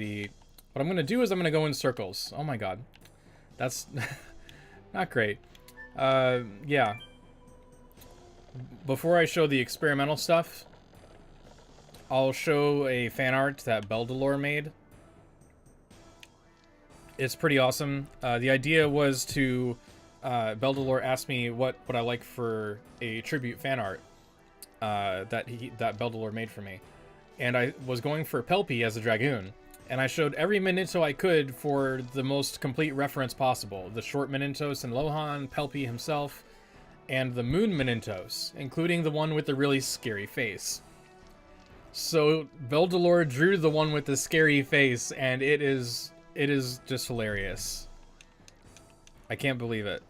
S1: what I'm going to do is I'm going to go in circles. Oh my god. That's not great. Yeah. Before I show the experimental stuff, I'll show a fan art that Beldalore made. It's pretty awesome. The idea was to... Beldalore asked me what would I like for a tribute fan art that Beldalore made for me. And I was going for Pelpy as a Dragoon. And I showed every Memento I could for the most complete reference possible. The short Mementos and Lohan, Pelpy himself, and the Moon Mementos, including the one with the really scary face. So Beldalore drew the one with the scary face, and it is just hilarious. I can't believe it.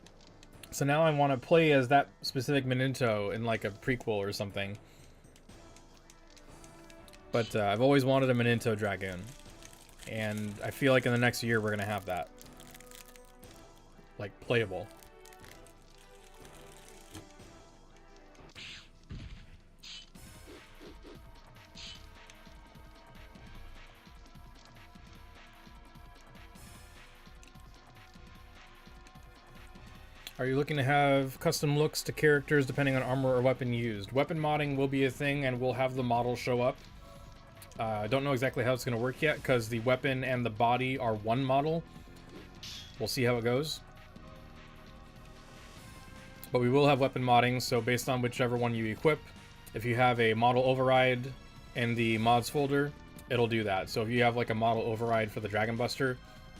S1: So now I want to play as that specific Memento in like a prequel or something. But I've always wanted a Memento Dragoon. And I feel like in the next year we're going to have that. Like, playable. Are you looking to have custom looks to characters depending on armor or weapon used? Weapon modding will be a thing, and we'll have the model show up. I don't know exactly how it's going to work yet, because the weapon and the body are one model. We'll see how it goes. But we will have weapon modding, so based on whichever one you equip, if you have a model override in the mods folder, it'll do that. So if you have like a model override for the Dragon Buster,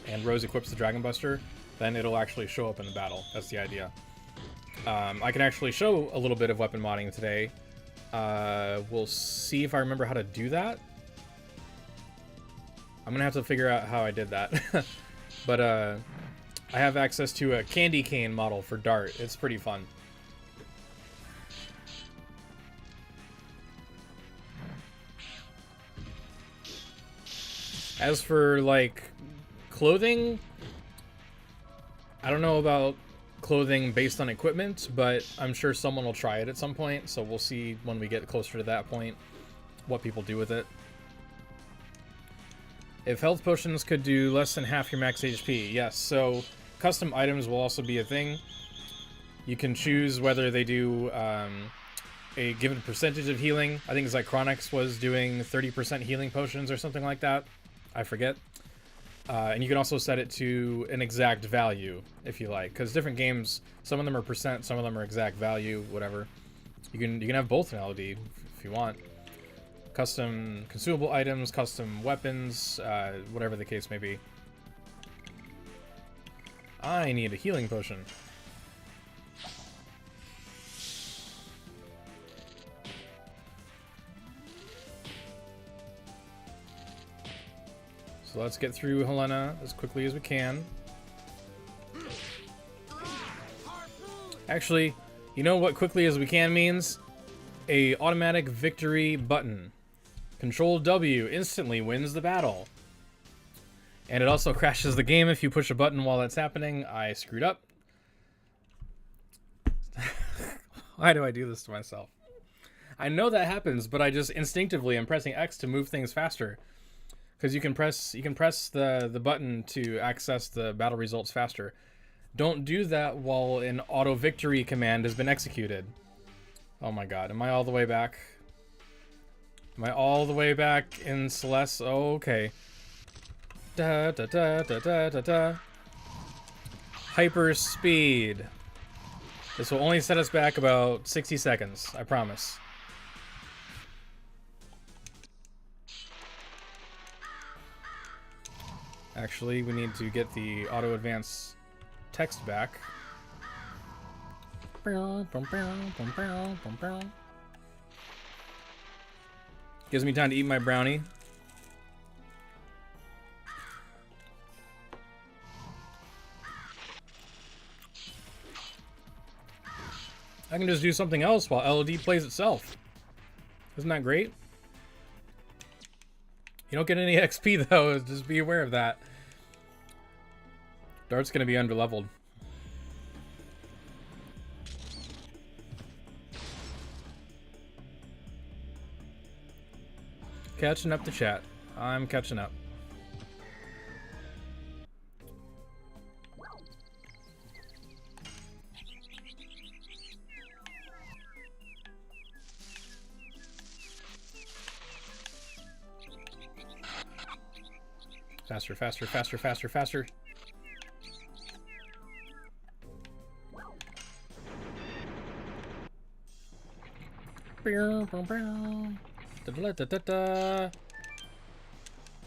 S1: and Rose equips the Dragon Buster, then it'll actually show up in the battle. That's the idea. I can actually show a little bit of weapon modding today. We'll see if I remember how to do that. I'm gonna have to figure out how I did that. But I have access to a candy cane model for Dart. It's pretty fun. As for like clothing, I don't know about clothing based on equipment, but I'm sure someone will try it at some point, so we'll see when we get closer to that point what people do with it. If health potions could do less than half your max HP, yes, so custom items will also be a thing. You can choose whether they do a given percentage of healing. I think Zychronix was doing 30% healing potions or something like that. I forget. And you can also set it to an exact value, if you like, because different games, some of them are percent, some of them are exact value, whatever. You can have both in LOD if you want. Custom consumable items, custom weapons, whatever the case may be. I need a healing potion. So let's get through Helena as quickly as we can. Actually, you know what quickly as we can means? A automatic victory button. Control W instantly wins the battle. And it also crashes the game if you push a button while that's happening. I screwed up. Why do I do this to myself? I know that happens, but I just instinctively am pressing X to move things faster. Because you can press the button to access the battle results faster. Don't do that while an auto victory command has been executed. Oh my god, am I all the way back? Am I all the way back in Celeste? Oh, okay. Da da da da da da da. Hyper speed. This will only set us back about 60 seconds, I promise. Actually, we need to get the auto advance text back. Gives me time to eat my brownie. I can just do something else while LOD plays itself. Isn't that great? You don't get any XP though, just be aware of that. Dart's gonna be underleveled. Catching up to chat. I'm catching up. Faster, faster, faster, faster, faster.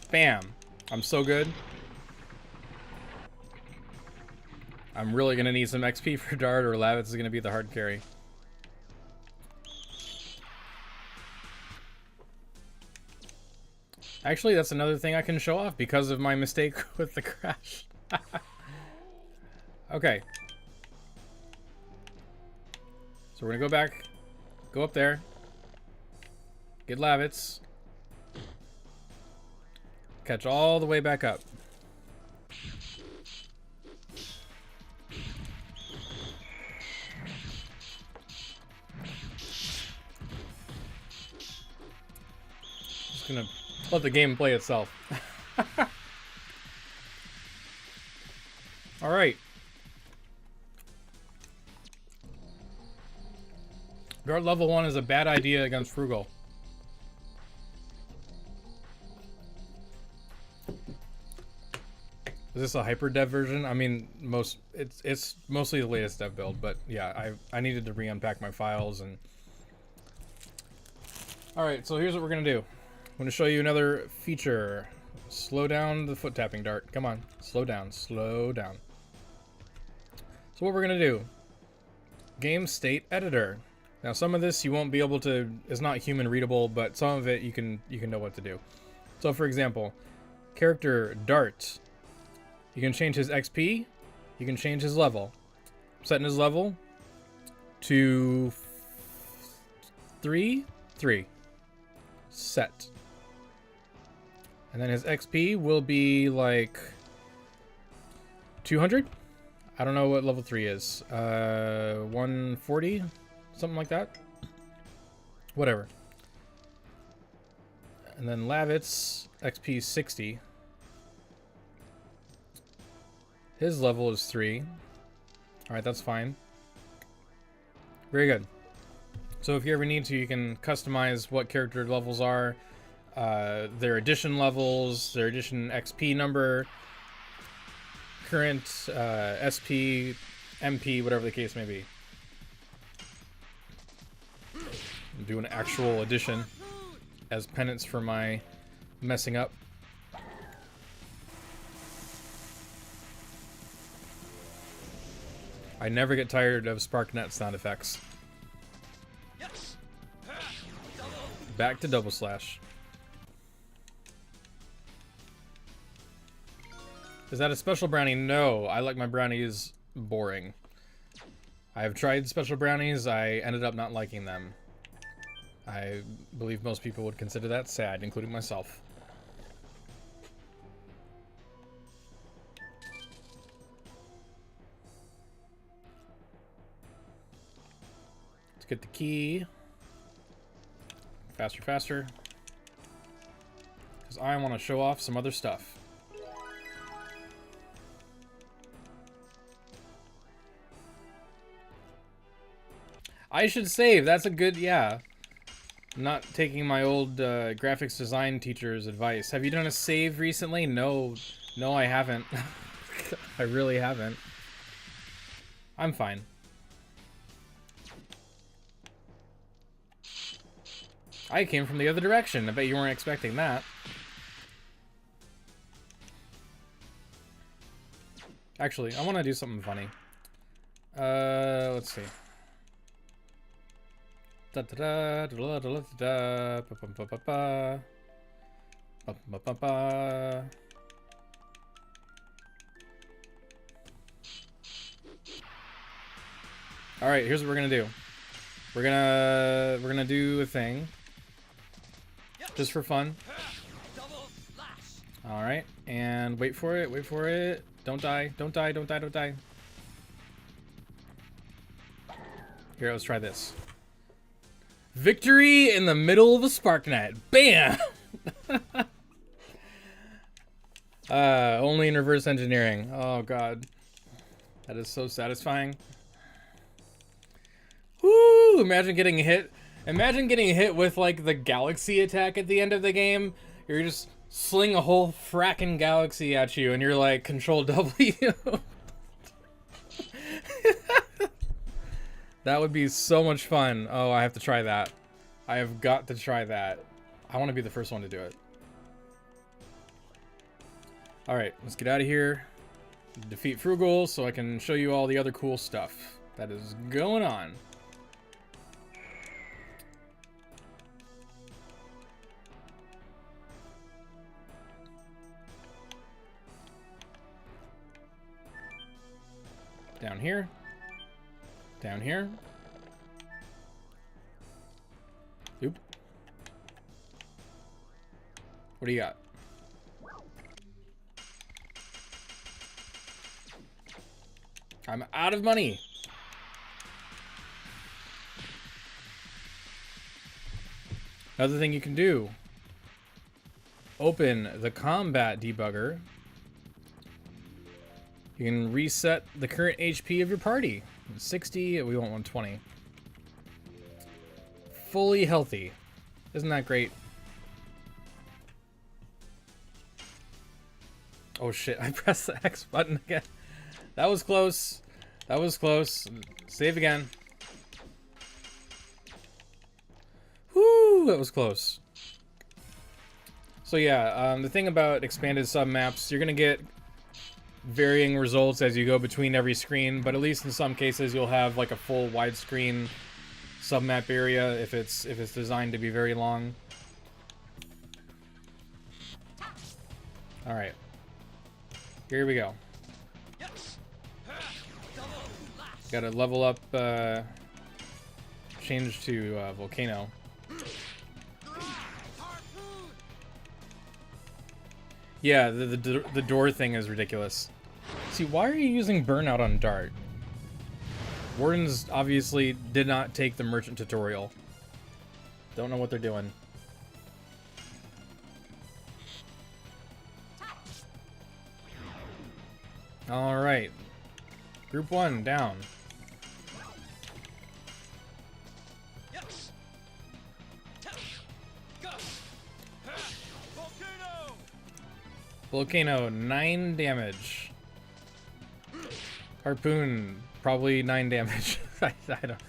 S1: Bam. I'm so good. I'm really gonna need some XP for Dart, or Lavitz is gonna be the hard carry. Actually, that's another thing I can show off because of my mistake with the crash. Okay. So we're gonna go back, go up there, get Lavitz, catch all the way back up. Just gonna let the game play itself. All right. Guard level 1 is a bad idea against Frugal. Is this a hyper dev version? I mean, it's mostly the latest dev build, but yeah, I needed to re-unpack my files and. All right, so here's what we're gonna do. I'm gonna show you another feature. Slow down the foot tapping dart. Come on, slow down, slow down. So what we're gonna do? Game state editor. Now some of this you won't be able to. It's not human readable, but some of it you can know what to do. So for example, character Dart. You can change his XP. You can change his level. Setting his level to 3. Set. And then his XP will be like 200. I don't know what level 3 is. 140, something like that. Whatever. And then Lavitz XP 60. His level is 3. All right, that's fine. Very good. So if you ever need to, you can customize what character levels are, their edition levels, their edition XP number, current SP, MP, whatever the case may be. Do an actual edition as penance for my messing up. I never get tired of SparkNet sound effects. Back to double slash. Is that a special brownie? No, I like my brownies boring. I have tried special brownies. I ended up not liking them. I believe most people would consider that sad, including myself. Let's get the key. Faster, faster. Because I want to show off some other stuff. I should save. That's a good, yeah. I'm not taking my old graphics design teacher's advice. Have you done a save recently? No. No, I haven't. I really haven't. I'm fine. I came from the other direction. I bet you weren't expecting that. Actually, I want to do something funny. Let's see. Da da da da da da ba ba ba ba ba ba ba ba. All right, here's what we're gonna do. We're gonna do a thing. Just for fun. All right, and wait for it, wait for it. Don't die, don't die, don't die, don't die. Here, let's try this. Victory in the middle of a SparkNet. Bam! Only in reverse engineering. Oh god. That is so satisfying. Woo! Imagine getting hit. Imagine getting hit with like the galaxy attack at the end of the game. You're just sling a whole fracking galaxy at you and you're like, Control W. That would be so much fun. Oh, I have to try that. I have got to try that. I want to be the first one to do it. Alright, let's get out of here. Defeat Frugal so I can show you all the other cool stuff that is going on. Down here. Down here. Oop. What do you got? I'm out of money. Another thing you can do. Open the combat debugger. You can reset the current HP of your party. 60, we want 120. Fully healthy. Isn't that great? Oh shit, I pressed the X button again. That was close. That was close. Save again. Whoo, that was close. So yeah, the thing about expanded submaps, you're gonna get varying results as you go between every screen, but at least in some cases you'll have like a full widescreen submap area if it's designed to be very long. All right, here we go. Gotta level up, change to Volcano. Yeah, the door thing is ridiculous. See, why are you using Burnout on Dart? Wardens obviously did not take the merchant tutorial. Don't know what they're doing. Alright. Group 1, down. Volcano, 9 damage. Harpoon, probably 9 damage. I don't.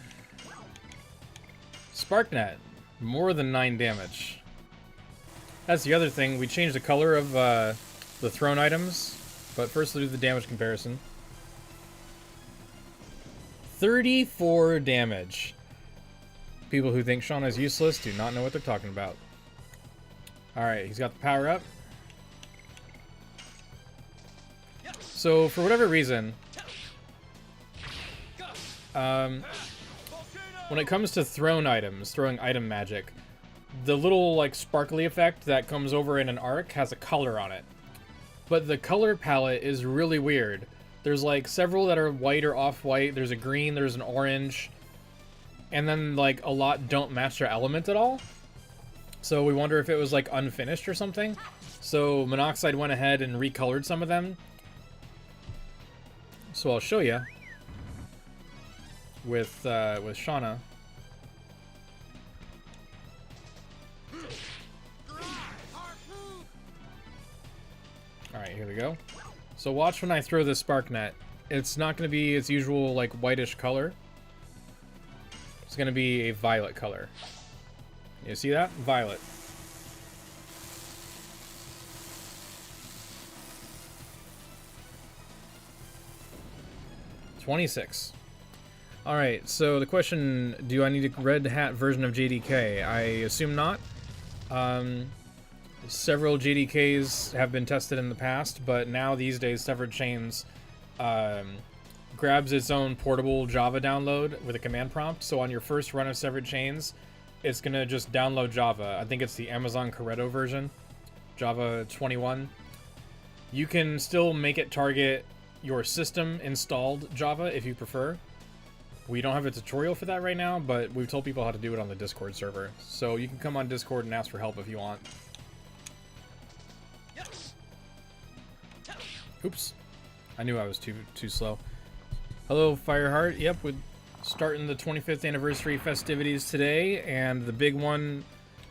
S1: Sparknet, more than 9 damage. That's the other thing. We changed the color of the thrown items, but first we'll do the damage comparison. 34 damage. People who think Shauna is useless do not know what they're talking about. Alright, he's got the power up. So, for whatever reason, when it comes to thrown items, throwing item magic, the little, like, sparkly effect that comes over in an arc has a color on it. But the color palette is really weird. There's, like, several that are white or off-white, there's a green, there's an orange, and then, like, a lot don't match their element at all. So we wonder if it was, like, unfinished or something. So Monoxide went ahead and recolored some of them. So I'll show you with Shauna. All right, here we go. So watch when I throw the Sparknet. It's not going to be its usual like whitish color. It's going to be a violet color. You see that? Violet. $26. Alright, so the question, do I need a red hat version of JDK? I assume not. Several JDKs have been tested in the past, but now these days Severed Chains grabs its own portable Java download with a command prompt. So on your first run of Severed Chains, it's going to just download Java. I think it's the Amazon Corretto version, Java 21. You can still make it target your system installed Java if you prefer. We don't have a tutorial for that right now, but we've told people how to do it on the Discord server. So you can come on Discord and ask for help if you want. Oops. I knew I was too slow. Hello, Fireheart. Yep, we're starting the 25th anniversary festivities today, and the big one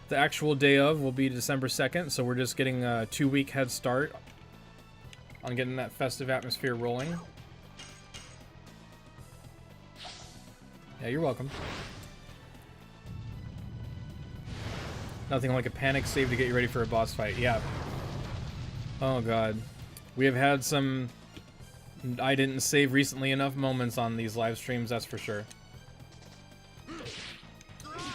S1: The actual day of will be December 2nd, so we're just getting a 2-week head start on getting that festive atmosphere rolling. Yeah, you're welcome. Nothing like a panic save to get you ready for a boss fight. Yeah. Oh god. We have had some I didn't save recently enough moments on these live streams, that's for sure.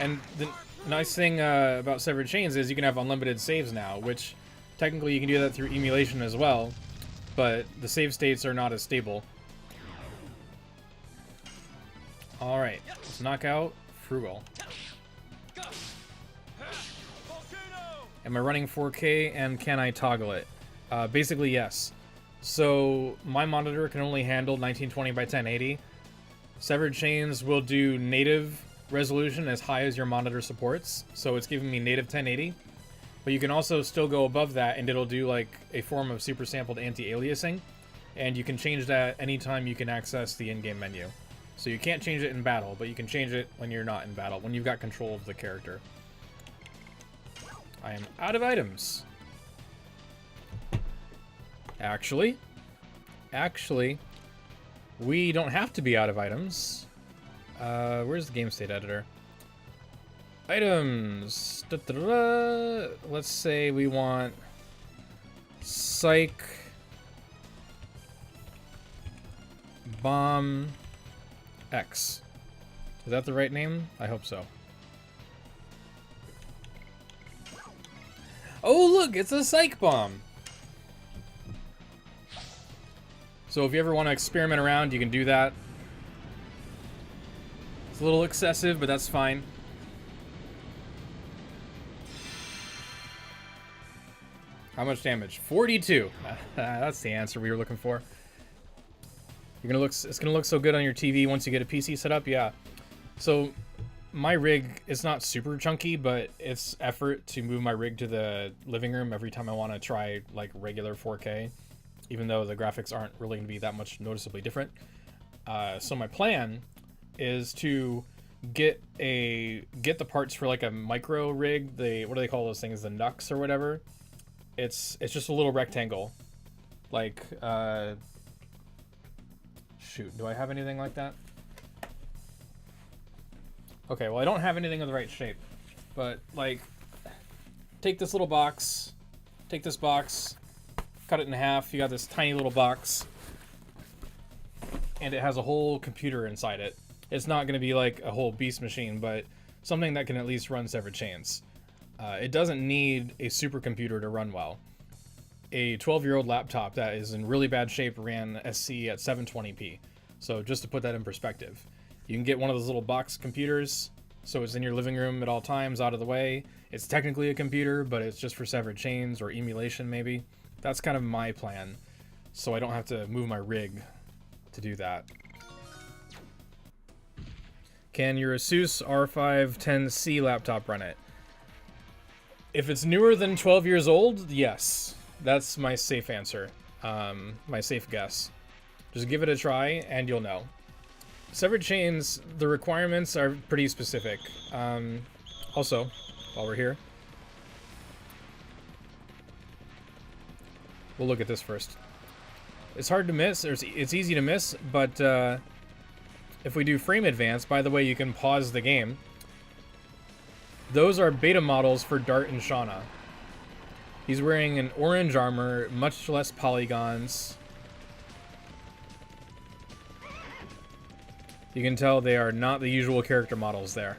S1: And the nice thing about Severed Chains is you can have unlimited saves now, which technically you can do that through emulation as well, but the save states are not as stable. Alright, let's knock out Frugal. Am I running 4K and can I toggle it? Basically, yes. So my monitor can only handle 1920 by 1080. Severed Chains will do native resolution as high as your monitor supports, so it's giving me native 1080. But you can also still go above that and it'll do like a form of super sampled anti-aliasing, and you can change that anytime you can access the in-game menu. So you can't change it in battle, but you can change it when you're not in battle, when you've got control of the character. I am out of items. Actually, we don't have to be out of items. Where's the game state editor? Items. Let's say we want Psych Bomb X. Is that the right name? I hope so. Oh look, it's a Psych Bomb! So if you ever want to experiment around, you can do that. It's a little excessive, but that's fine. How much damage? 42. That's the answer we were looking for. It's gonna look so good on your TV once you get a PC set up. Yeah. So my rig is not super chunky, but it's effort to move my rig to the living room every time I want to try like regular 4K, even though the graphics aren't really going to be that much noticeably different. So my plan is to get the parts for like a micro rig. What do they call those things? The Nux or whatever. It's just a little rectangle. Like, shoot, do I have anything like that? Okay, well I don't have anything of the right shape, but like, take this little box, take this box, cut it in half, you got this tiny little box, and it has a whole computer inside it. It's not going to be like a whole beast machine, but something that can at least run Severed Chains. It doesn't need a supercomputer to run well. A 12-year-old laptop that is in really bad shape ran SC at 720p. So just to put that in perspective, you can get one of those little box computers, so it's in your living room at all times, out of the way. It's technically a computer, but it's just for Severed Chains or emulation maybe. That's kind of my plan, so I don't have to move my rig to do that. Can your Asus R5 10C laptop run it? If it's newer than 12 years old, yes. That's my safe answer. My safe guess. Just give it a try and you'll know. Severed Chains, the requirements are pretty specific. Also, while we're here, we'll look at this first. It's hard to miss, or it's easy to miss, but if we do frame advance, by the way, you can pause the game. Those are beta models for Dart and Shauna. He's wearing an orange armor, much less polygons. You can tell they are not the usual character models there.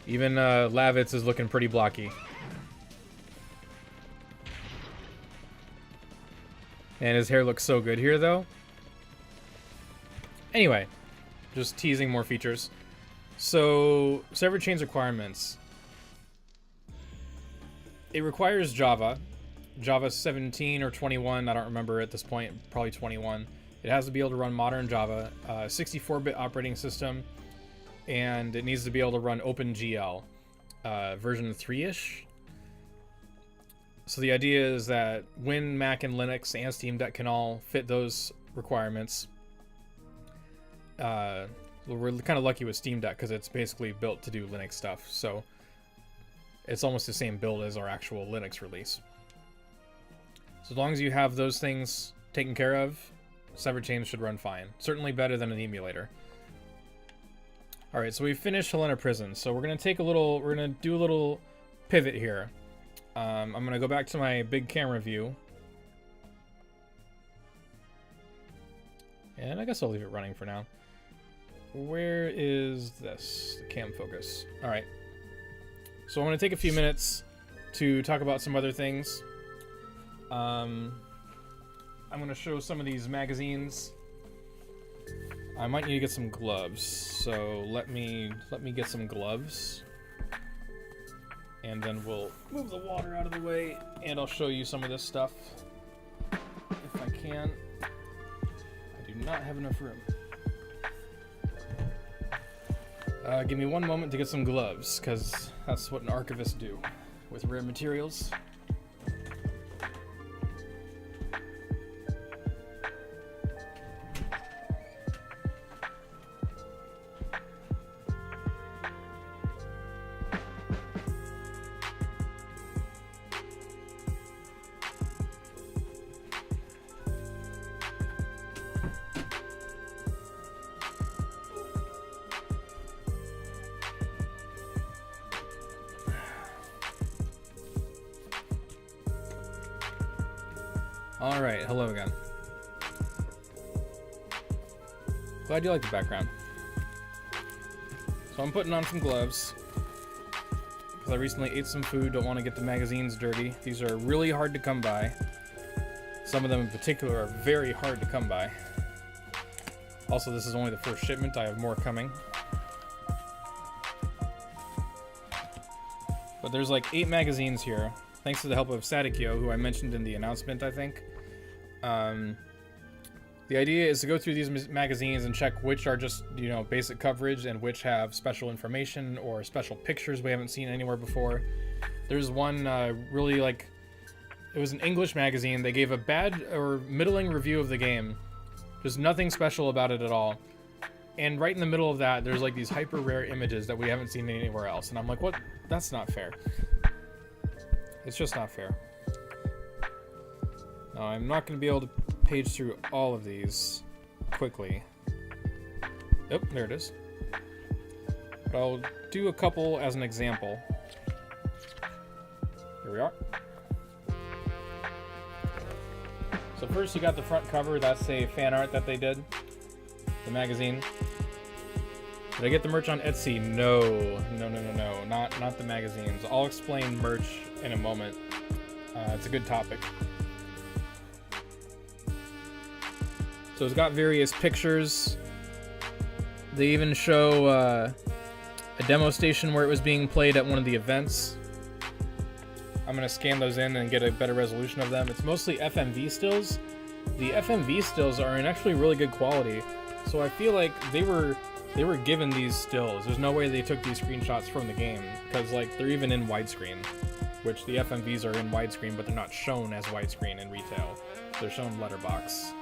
S1: Even Lavitz is looking pretty blocky. And his hair looks so good here, though. Anyway, just teasing more features. So, Severed Chains requirements. It requires Java. Java 17 or 21, I don't remember at this point, probably 21. It has to be able to run modern Java, 64-bit operating system, and it needs to be able to run OpenGL, version 3-ish. So the idea is that when Mac and Linux and Steam Deck can all fit those requirements, we're kind of lucky with Steam Deck because it's basically built to do Linux stuff. So it's almost the same build as our actual Linux release. So as long as you have those things taken care of, Severed Chains should run fine. Certainly better than an emulator. Alright, so we finished Helena Prison. So we're going to do a little pivot here. I'm going to go back to my big camera view. And I guess I'll leave it running for now. Where is this? The cam focus. Alright. So I'm going to take a few minutes to talk about some other things. I'm going to show some of these magazines. I might need to get some gloves. So let me get some gloves. And then we'll move the water out of the way and I'll show you some of this stuff if I can. I do not have enough room. Give me one moment to get some gloves, because that's what an archivist do with rare materials. Alright, hello again. Glad you like the background. So I'm putting on some gloves, because I recently ate some food, don't want to get the magazines dirty. These are really hard to come by. Some of them in particular are very hard to come by. Also, this is only the first shipment, I have more coming. But there's like 8 magazines here, thanks to the help of Sadikyo, who I mentioned in the announcement, I think. The idea is to go through these magazines and check which are just, you know, basic coverage and which have special information or special pictures we haven't seen anywhere before. There's one really, like, it was an English magazine. They gave a bad or middling review of the game. There's nothing special about it at all. And right in the middle of that, there's like these hyper rare images that we haven't seen anywhere else. And I'm like, what? That's not fair. It's just not fair. Now, I'm not going to be able to page through all of these quickly. Oh, there it is. But I'll do a couple as an example. Here we are. So first you got the front cover. That's a fan art that they did. The magazine. Did I get the merch on Etsy? No. No. Not the magazines. I'll explain merch in a moment. It's a good topic. So it's got various pictures. They even show a demo station where it was being played at one of the events. I'm going to scan those in and get a better resolution of them. It's mostly FMV stills. The FMV stills are in actually really good quality. So I feel like they were given these stills. There's no way they took these screenshots from the game, because like they're even in widescreen, which the FMVs are in widescreen, but they're not shown as widescreen in retail. They're shown letterbox.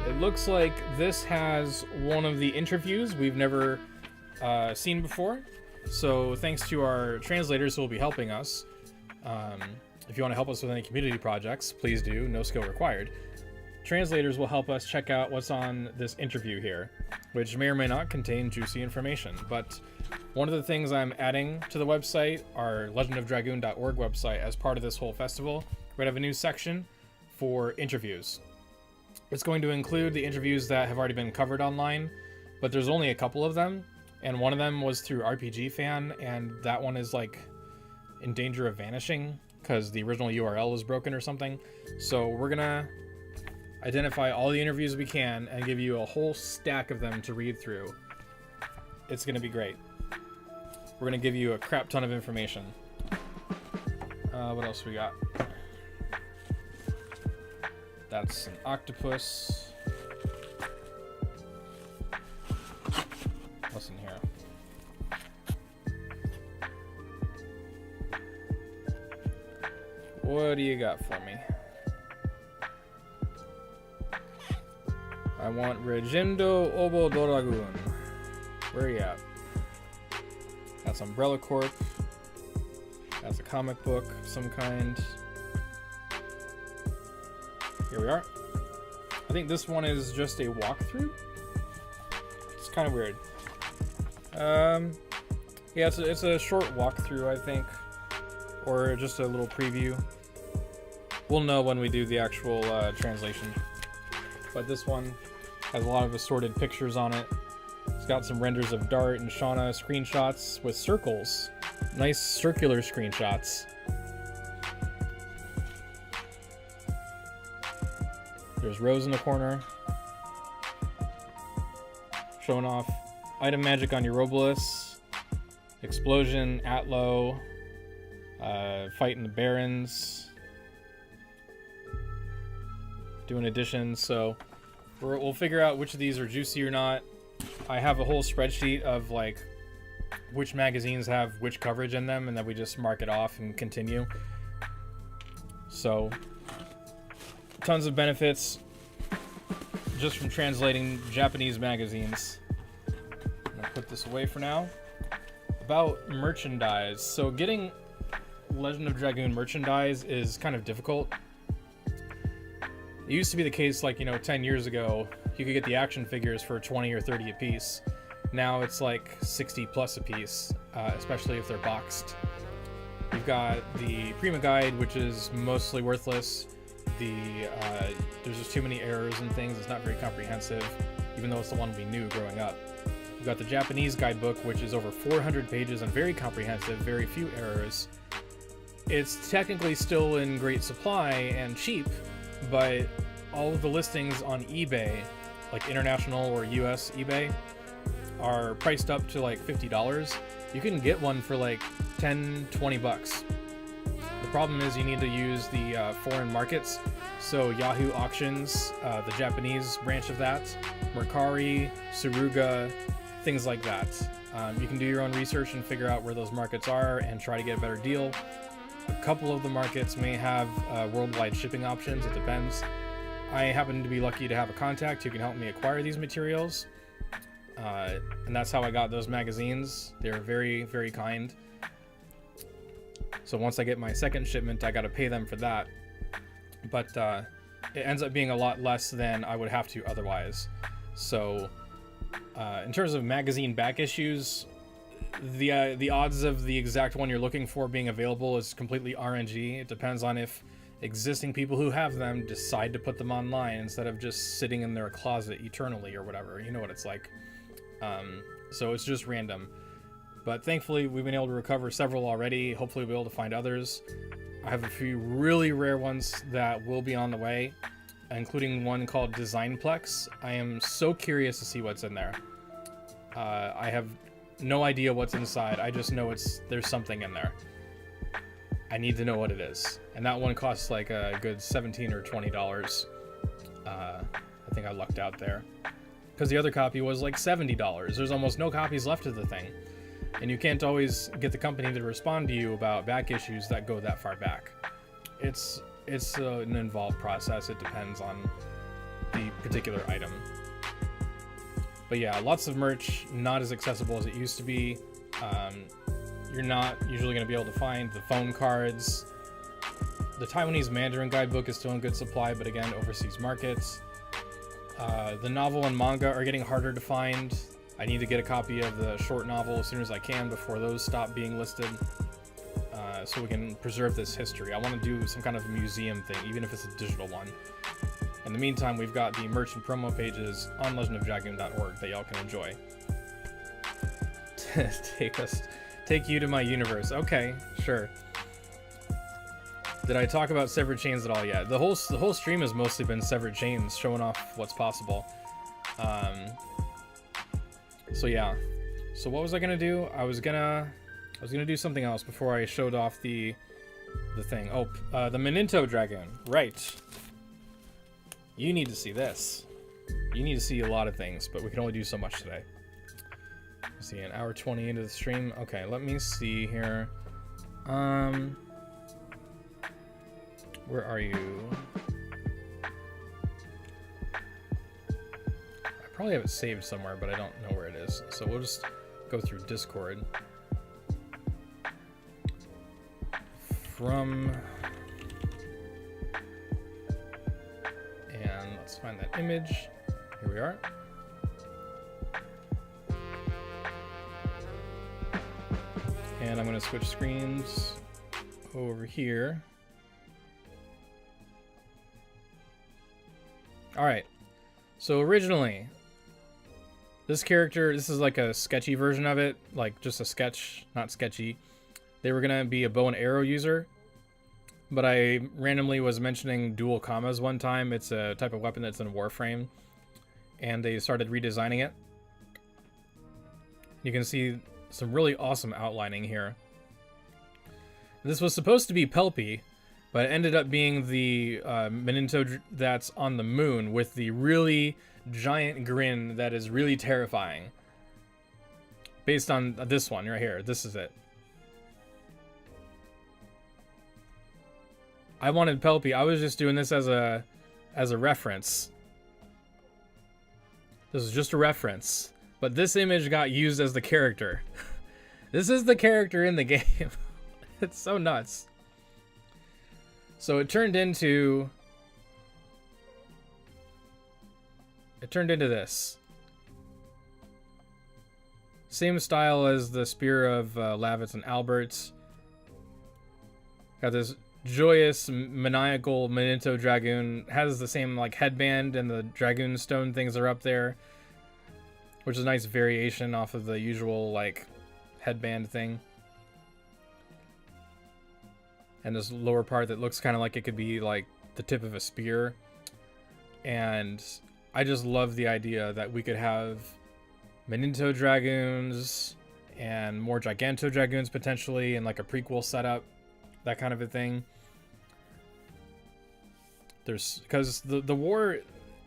S1: It looks like this has one of the interviews we've never seen before. So thanks to our translators who will be helping us. If you want to help us with any community projects, please do. No skill required. Translators will help us check out what's on this interview here, which may or may not contain juicy information. But one of the things I'm adding to the website, our legendofdragoon.org website, as part of this whole festival, we're going to have a new section for interviews. It's going to include the interviews that have already been covered online, but there's only a couple of them, and one of them was through RPG Fan, and that one is like in danger of vanishing because the original URL is broken or something. So we're gonna identify all the interviews we can and give you a whole stack of them to read through. It's gonna be great. We're gonna give you a crap ton of information. What else we got? That's an octopus. What's in here? What do you got for me? I want Regendo Obo Dragoon. Where are you at? That's Umbrella Corp. That's a comic book of some kind. Here we are. I think this one is just a walkthrough. It's kind of weird. Yeah, it's a short walkthrough, I think, or just a little preview. We'll know when we do the actual translation. But this one has a lot of assorted pictures on it. It's got some renders of Dart and Shauna screenshots with circles. Nice circular screenshots. There's Rose in the corner, showing off item magic on Eurobolus, explosion, Atlo, fighting the Barons, doing additions. So we'll figure out which of these are juicy or not. I have a whole spreadsheet of like which magazines have which coverage in them, and then we just mark it off and continue. So tons of benefits just from translating Japanese magazines. I'm gonna put this away for now. About merchandise. So getting Legend of Dragoon merchandise is kind of difficult. It used to be the case, like, 10 years ago, you could get the action figures for 20 or 30 a piece. Now it's like 60 plus a piece, especially if they're boxed. You've got the Prima Guide, which is mostly worthless. There's just too many errors and things. It's not very comprehensive, even though it's the one we knew growing up. We've got the Japanese guidebook, which is over 400 pages and very comprehensive, very few errors. It's technically still in great supply and cheap, but all of the listings on eBay, like international or US eBay, are priced up to like $50. You can get one for like 10, 20 bucks. The problem is you need to use the foreign markets. So Yahoo Auctions, the Japanese branch of that, Mercari, Suruga, things like that. You can do your own research and figure out where those markets are and try to get a better deal. A couple of the markets may have worldwide shipping options. It depends. I happen to be lucky to have a contact who can help me acquire these materials. And that's how I got those magazines. They're very, very kind. So once I get my second shipment, I got to pay them for that. But it ends up being a lot less than I would have to otherwise. So in terms of magazine back issues, the odds of the exact one you're looking for being available is completely RNG. It depends on if existing people who have them decide to put them online instead of just sitting in their closet eternally or whatever. You know what it's like. So it's just random. But thankfully, we've been able to recover several already. Hopefully, we'll be able to find others. I have a few really rare ones that will be on the way, including one called Designplex. I am so curious to see what's in there. I have no idea what's inside. I just know there's something in there. I need to know what it is. And that one costs like a good $17 or $20. I think I lucked out there. Because the other copy was like $70. There's almost no copies left of the thing. And you can't always get the company to respond to you about back issues that go that far back. It's an involved process. It depends on the particular item. But yeah, lots of merch, not as accessible as it used to be. You're not usually going to be able to find the phone cards. The Taiwanese Mandarin guidebook is still in good supply, but again, overseas markets. The novel and manga are getting harder to find. I need to get a copy of the short novel as soon as I can before those stop being listed, so we can preserve this history. I want to do some kind of museum thing, even if it's a digital one. In the meantime, we've got the merch and promo pages on legendofdragoon.org that y'all can enjoy. Take you to my universe. Okay, sure. Did I talk about Severed Chains at all yet? The whole stream has mostly been Severed Chains, showing off what's possible. So yeah. So what was I gonna do? I was gonna do something else before I showed off the thing. Oh, the Legend of Dragoon. Right. You need to see this. You need to see a lot of things, but we can only do so much today. Let's see, an hour 20 into the stream. Okay, let me see here. Where are you? probably have it saved somewhere, but I don't know where it is. So we'll just go through Discord. From... And let's find that image. Here we are. And I'm going to switch screens over here. Alright. So originally, this character, this is like a sketchy version of it. Like just a sketch, not sketchy. They were going to be a bow and arrow user. But I randomly was mentioning dual commas one time. It's a type of weapon that's in Warframe. And they started redesigning it. You can see some really awesome outlining here. This was supposed to be Pelpy, but it ended up being the Menento that's on the moon with the really giant grin that is really terrifying. Based on this one right here. This is it. I wanted Pelpy. I was just doing this as a reference. This is just a reference. But this image got used as the character. This is the character in the game. It's so nuts. So it turned into this. Same style as the spear of Lavitz and Alberts. Got this joyous, maniacal Menento Dragoon. Has the same like headband, and the Dragoon stone things are up there, which is a nice variation off of the usual like headband thing. And this lower part that looks kind of like it could be like the tip of a spear. And I just love the idea that we could have Menento Dragoons and more Giganto Dragoons potentially, and like a prequel setup, that kind of a thing. Because the war,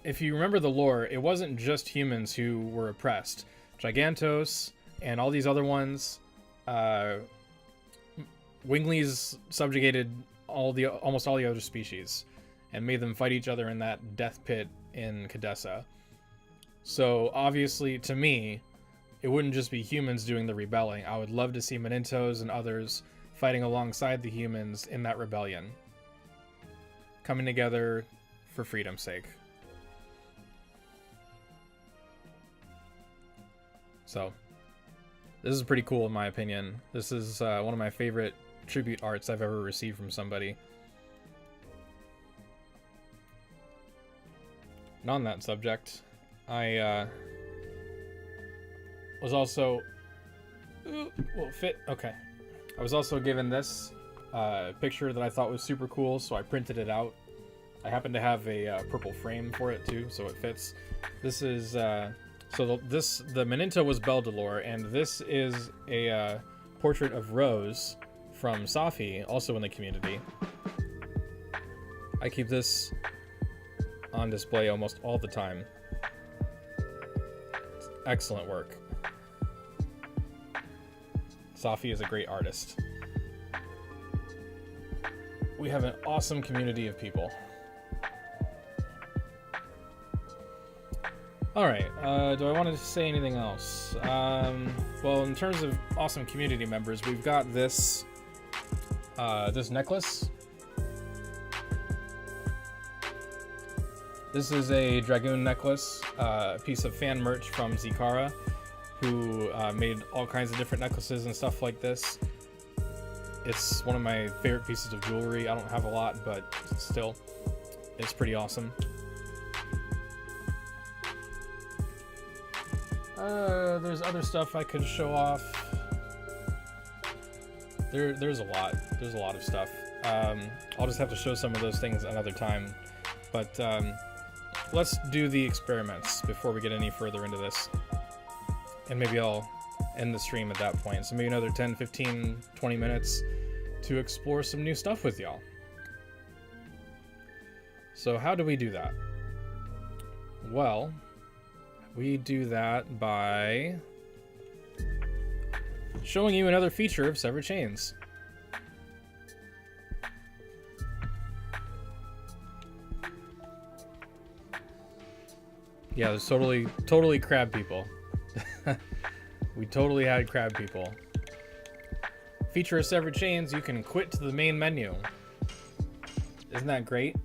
S1: if you remember the lore, it wasn't just humans who were oppressed. Gigantos and all these other ones, Winglies subjugated almost all the other species and made them fight each other in that death pit in Cadessa. So obviously, to me, it wouldn't just be humans doing the rebelling. I would love to see Menentos and others fighting alongside the humans in that rebellion, coming together for freedom's sake. So this is pretty cool in my opinion. This is one of my favorite tribute arts I've ever received from somebody. And on that subject, I was also... will fit? Okay. I was also given this picture that I thought was super cool, so I printed it out. I happen to have a purple frame for it too, so it fits. This is... the Menento was Beldalore, and this is a portrait of Rose from Safi, also in the community. I keep this on display almost all the time. It's excellent work. Safi is a great artist. We have an awesome community of people. Alright, do I want to say anything else? Well, in terms of awesome community members, we've got this necklace. This is a Dragoon necklace, a piece of fan merch from Zikara, who made all kinds of different necklaces and stuff like this. It's one of my favorite pieces of jewelry. I don't have a lot, but still, it's pretty awesome. There's other stuff I could show off. There's a lot. There's a lot of stuff. I'll just have to show some of those things another time. But let's do the experiments before we get any further into this. And maybe I'll end the stream at that point. So maybe another 10, 15, 20 minutes to explore some new stuff with y'all. So how do we do that? Well, we do that by showing you another feature of Severed Chains. Yeah, there's totally crab people. We totally had crab people. Feature of severed chains, you can quit to the main menu. Isn't that great?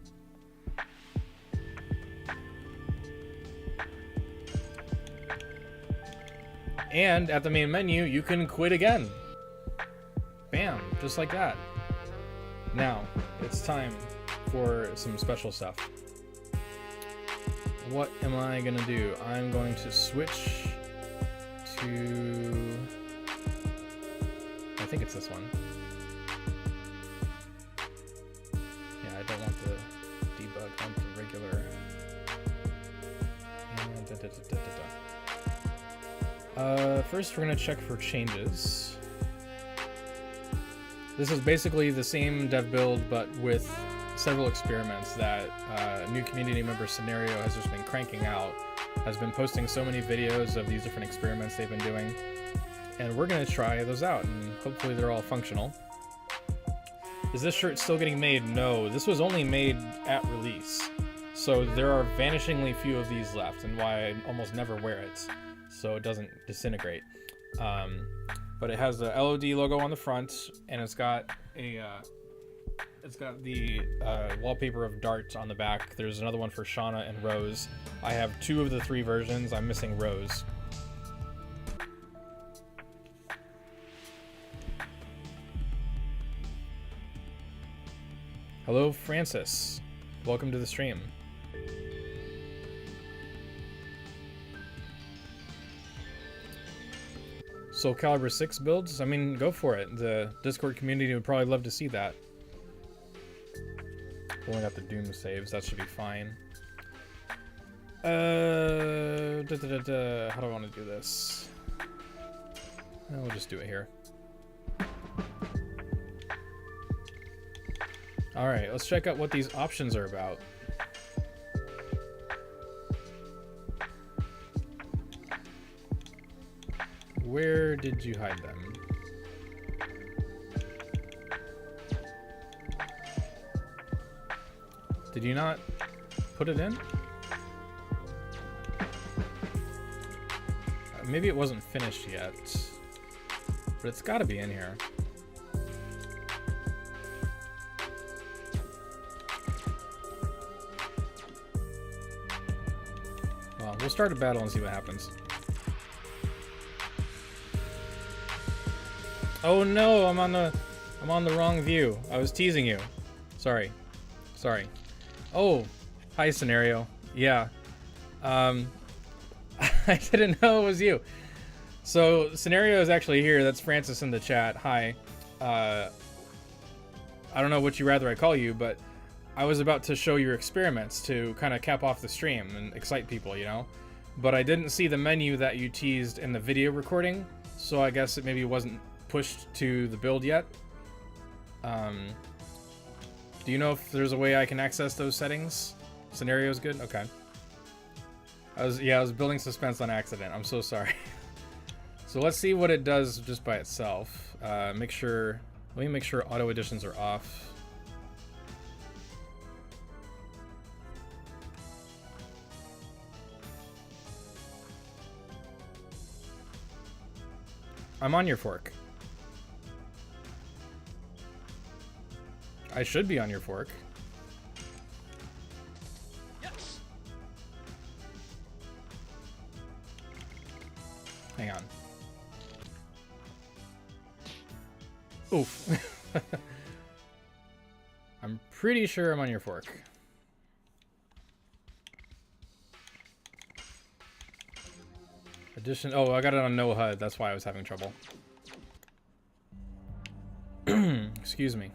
S1: And at the main menu, you can quit again. Bam, just like that. Now, it's time for some special stuff. What am I gonna do? I'm going to switch to... I think it's this one. Yeah, I don't want the debug, I want the regular. And first we're gonna check for changes. This is basically the same dev build, but with several experiments that a new community member, Scenario, has just been cranking out. Has been posting so many videos of these different experiments they've been doing. And we're gonna try those out, and hopefully they're all functional. Is this shirt still getting made? No, this was only made at release. So there are vanishingly few of these left, and why I almost never wear it, so it doesn't disintegrate. But it has the LoD logo on the front, and it's got a the wallpaper of Dart on the back. There's another one for Shauna and Rose. I have 2 of the 3 versions. I'm missing Rose. Hello, Francis. Welcome to the stream. Soul Calibur 6 builds? I mean, go for it. The Discord community would probably love to see that. Only got the Doom saves. That should be fine. How do I want to do this? We'll just do it here. Alright, let's check out what these options are about. Where did you hide them? Did you not put it in? Maybe it wasn't finished yet, but it's got to be in here. Well, we'll start a battle and see what happens. Oh no, I'm on the wrong view. I was teasing you. Sorry. Oh, hi Scenario. Yeah. I didn't know it was you. So Scenario is actually here. That's Francis in the chat. Hi. I don't know what you rather I call you, but I was about to show your experiments to kind of cap off the stream and excite people, you know? But I didn't see the menu that you teased in the video recording, so I guess it maybe wasn't pushed to the build yet. Do you know if there's a way I can access those settings? Scenario's good? Okay. I was building suspense on accident. I'm so sorry. So let's see what it does just by itself. Let me make sure auto additions are off. I'm on your fork. I should be on your fork.
S4: Yes.
S1: Hang on. Oof. I'm pretty sure I'm on your fork. Addition. Oh, I got it on no HUD. That's why I was having trouble. Excuse me.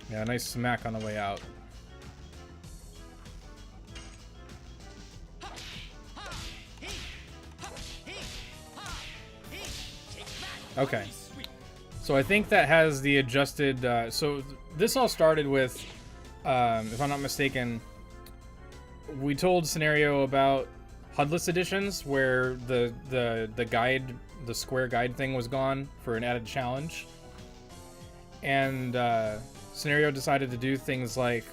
S1: Yeah, nice smack on the way out. Okay. So I think that has the adjusted... so this all started with, if I'm not mistaken, we told Scenario about HUDless editions where the guide the square guide thing was gone for an added challenge. And Scenario decided to do things like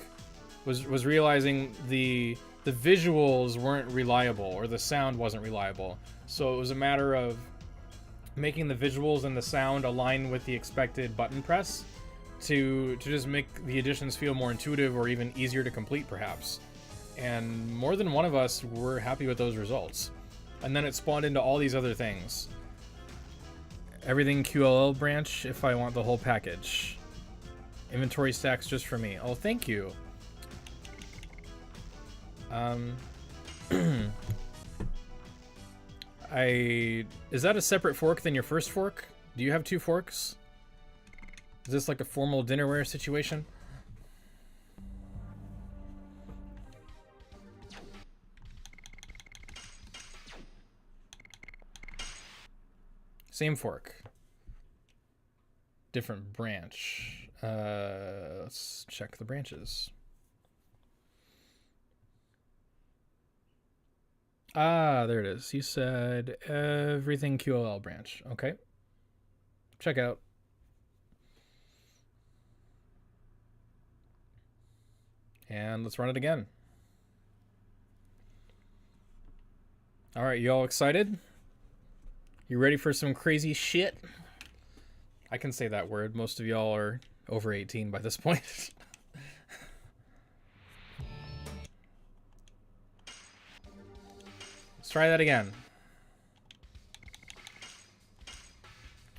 S1: was realizing the visuals weren't reliable, or the sound wasn't reliable. So it was a matter of making the visuals and the sound align with the expected button press to just make the additions feel more intuitive or even easier to complete, perhaps. And more than one of us were happy with those results. And then it spawned into all these other things. Everything QLL branch if I want the whole package. Inventory stacks just for me. Oh, thank you. Is that a separate fork than your first fork? Do you have 2 forks? Is this like a formal dinnerware situation? Same fork. Different branch. Let's check the branches. Ah, there it is. You said everything QLL branch. Okay. Check out. And let's run it again. All right, you all excited? You ready for some crazy shit? I can say that word. Most of y'all are over 18 by this point. Let's try that again.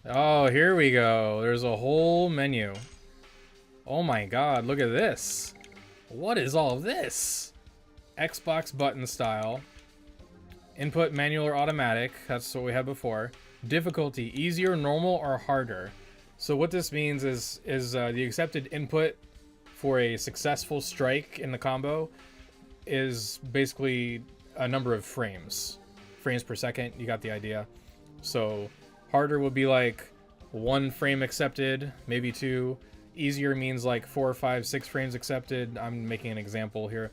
S1: Oh, here we go. There's a whole menu. Oh my god, look at this. What is all of this? Xbox button style. Input manual or automatic. That's what we had before. Difficulty, easier, normal, or harder. So what this means is the accepted input for a successful strike in the combo is basically a number of frames. Frames per second, you got the idea. So harder would be like 1 frame accepted, maybe 2. Easier means like 4, 5, 6 frames accepted. I'm making an example here.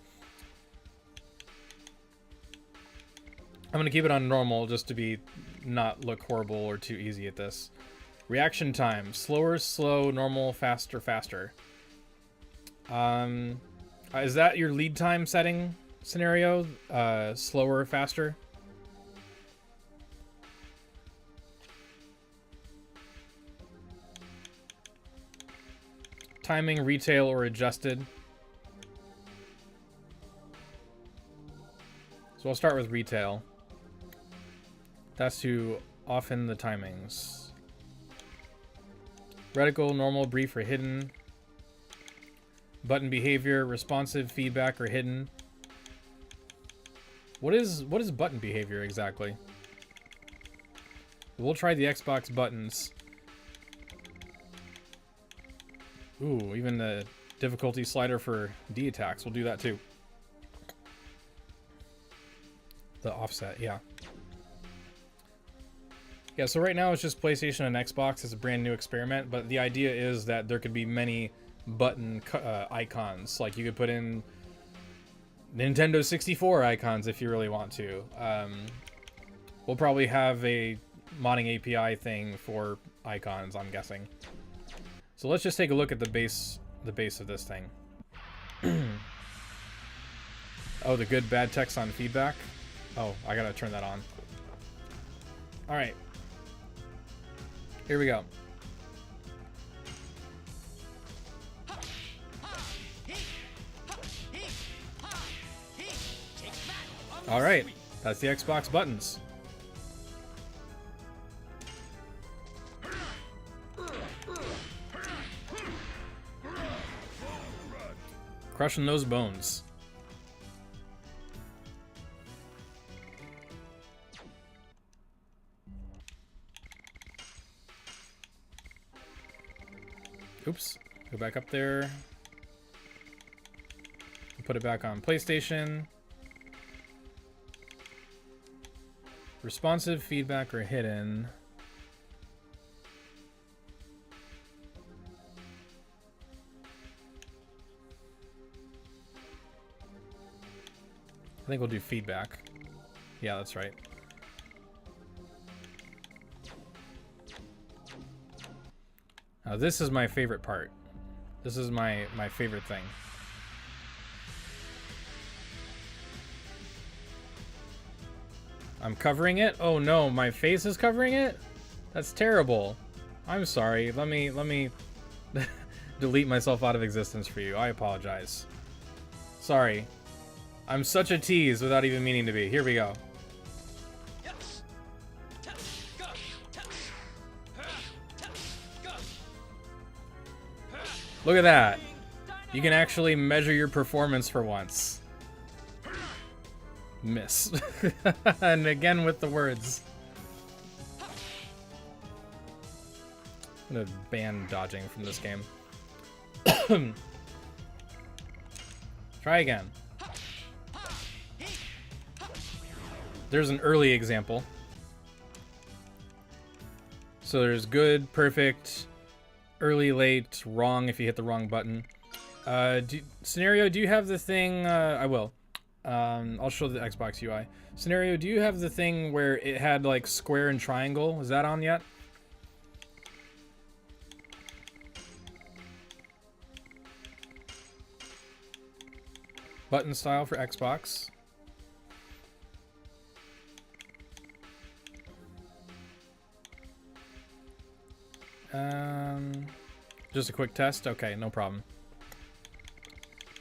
S1: I'm going to keep it on normal just to not look horrible or too easy at this. Reaction time. Slower, slow, normal, faster, faster. Is that your lead time setting scenario? Slower, faster? Timing, retail, or adjusted? So I'll start with retail. That's to often the timings. Reticle, normal, brief, or hidden. Button behavior, responsive, feedback, or hidden. What is button behavior exactly? We'll try the Xbox buttons. Ooh, even the difficulty slider for D attacks. We'll do that too. The offset, yeah. Yeah, so right now it's just PlayStation and Xbox. It's a brand new experiment, but the idea is that there could be many button icons. Like you could put in Nintendo 64 icons if you really want to. We'll probably have a modding API thing for icons, I'm guessing. So let's just take a look at the base of this thing. Oh, the good bad text on feedback. Oh, I gotta turn that on. All right. Here we go. All right, that's the Xbox buttons. Crushing those bones. Oops, go back up there. Put it back on PlayStation. Responsive, feedback, or hidden. I think we'll do feedback. Yeah, that's right. Now this is my favorite part. This is my favorite thing. I'm covering it? Oh no, my face is covering it? That's terrible. I'm sorry. Let me delete myself out of existence for you. I apologize. Sorry. I'm such a tease without even meaning to be. Here we go. Look at that. You can actually measure your performance for once. Miss. And again with the words. I'm gonna ban dodging from this game. Try again. There's an early example. So there's good, perfect, early, late, wrong if you hit the wrong button. Scenario, do you have the thing? I will. I'll show the Xbox UI. Scenario, do you have the thing where it had like square and triangle? Is that on yet? Button style for Xbox. Just a quick test. Okay, no problem.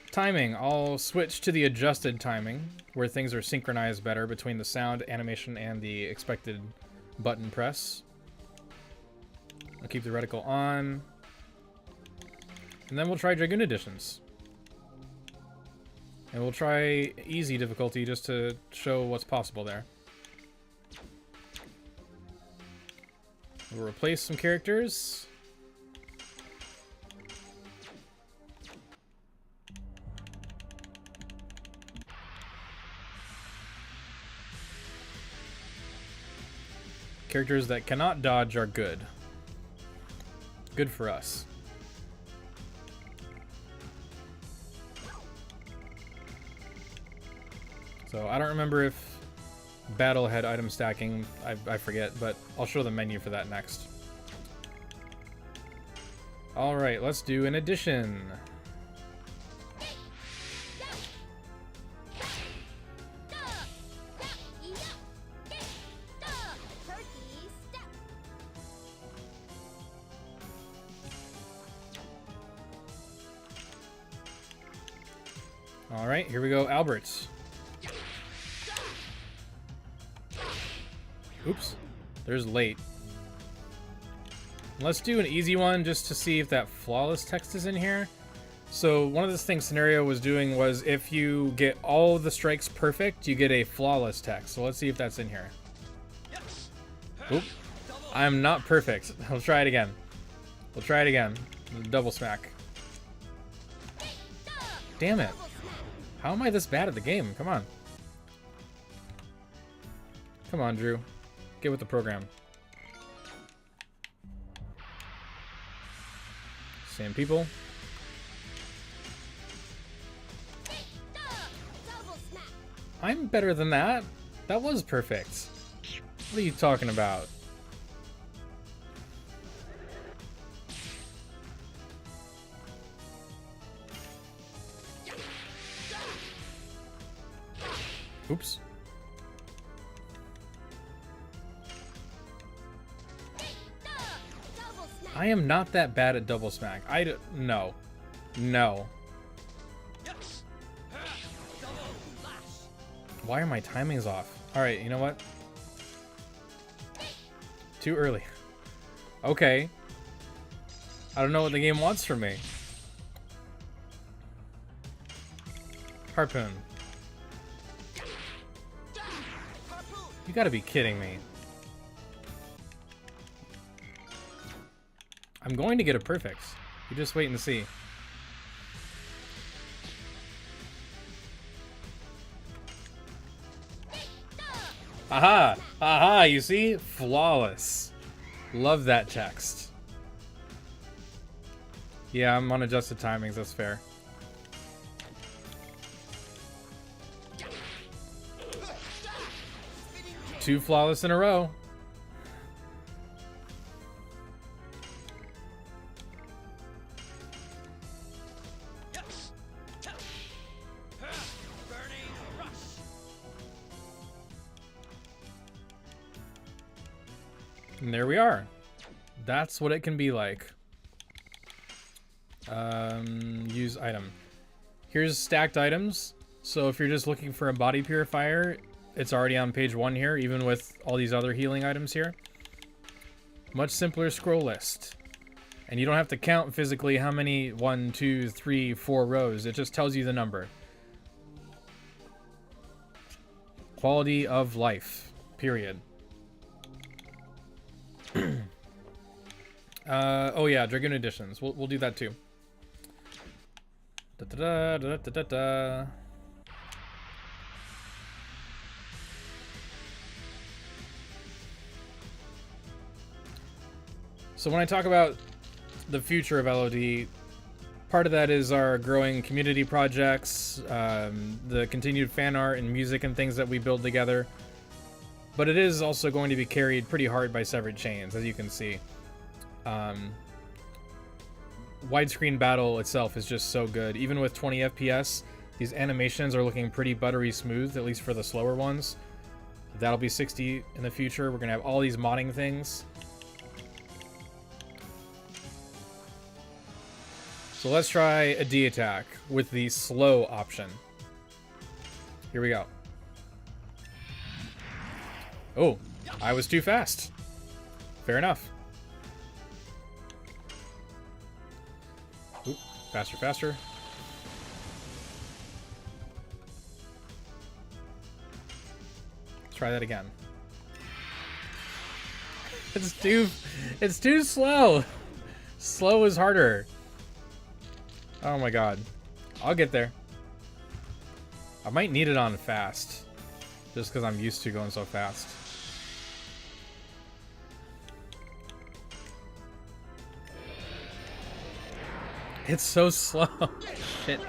S1: Timing. I'll switch to the adjusted timing, where things are synchronized better between the sound, animation, and the expected button press. I'll keep the reticle on. And then we'll try Dragoon editions. And we'll try easy difficulty just to show what's possible there. We'll replace some characters. Characters that cannot dodge are good. Good for us. So I don't remember if Battle had item stacking. I forget, but I'll show the menu for that next. Alright, let's do an addition. Alright, here we go, Alberts. Oops, there's late. Let's do an easy one just to see if that flawless text is in here. So one of the things Scenario was doing was if you get all the strikes perfect, you get a flawless text. So let's see if that's in here. Oop, I'm not perfect. We'll try it again. We'll try it again. Double smack. Damn it. How am I this bad at the game? Come on. Come on, Drew. Get with the program. Same people. I'm better than that. That was perfect. What are you talking about? Oops. I am not that bad at double smack. No. No. Why are my timings off? Alright, you know what? Too early. Okay. I don't know what the game wants from me. Harpoon. You gotta be kidding me. I'm going to get a perfect. You just wait and see. Aha! Aha! You see? Flawless. Love that text. Yeah, I'm on adjusted timings. That's fair. Two flawless in a row. And there we are. That's what it can be like. Use item. Here's stacked items. So if you're just looking for a body purifier, it's already on page 1 here, even with all these other healing items here. Much simpler scroll list. And you don't have to count physically how many 1, 2, 3, 4 rows. It just tells you the number. Quality of life. Period. Oh yeah, Dragoon editions. We'll do that too. Da, da, da, da, da, da. So when I talk about the future of LoD, part of that is our growing community projects, the continued fan art and music and things that we build together. But it is also going to be carried pretty hard by severed chains, as you can see. Widescreen battle itself is just so good. Even with 20 FPS, these animations are looking pretty buttery smooth, at least for the slower ones. That'll be 60 in the future. We're going to have all these modding things. So let's try a D attack with the slow option. Here we go. Oh, I was too fast. Fair enough. Ooh, faster, faster. Let's try that again. It's too slow. Slow is harder. Oh my god. I'll get there. I might need it on fast. Just because I'm used to going so fast. It's so slow. Shit.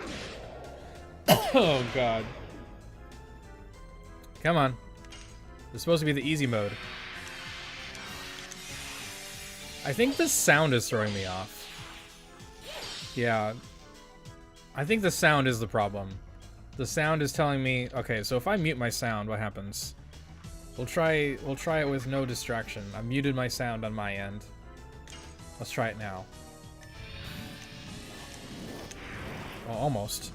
S1: Oh god. Come on. It's supposed to be the easy mode. I think the sound is throwing me off. Yeah. I think the sound is the problem. The sound is telling me, okay, so if I mute my sound, what happens? We'll try it with no distraction. I muted my sound on my end. Let's try it now. Oh, almost.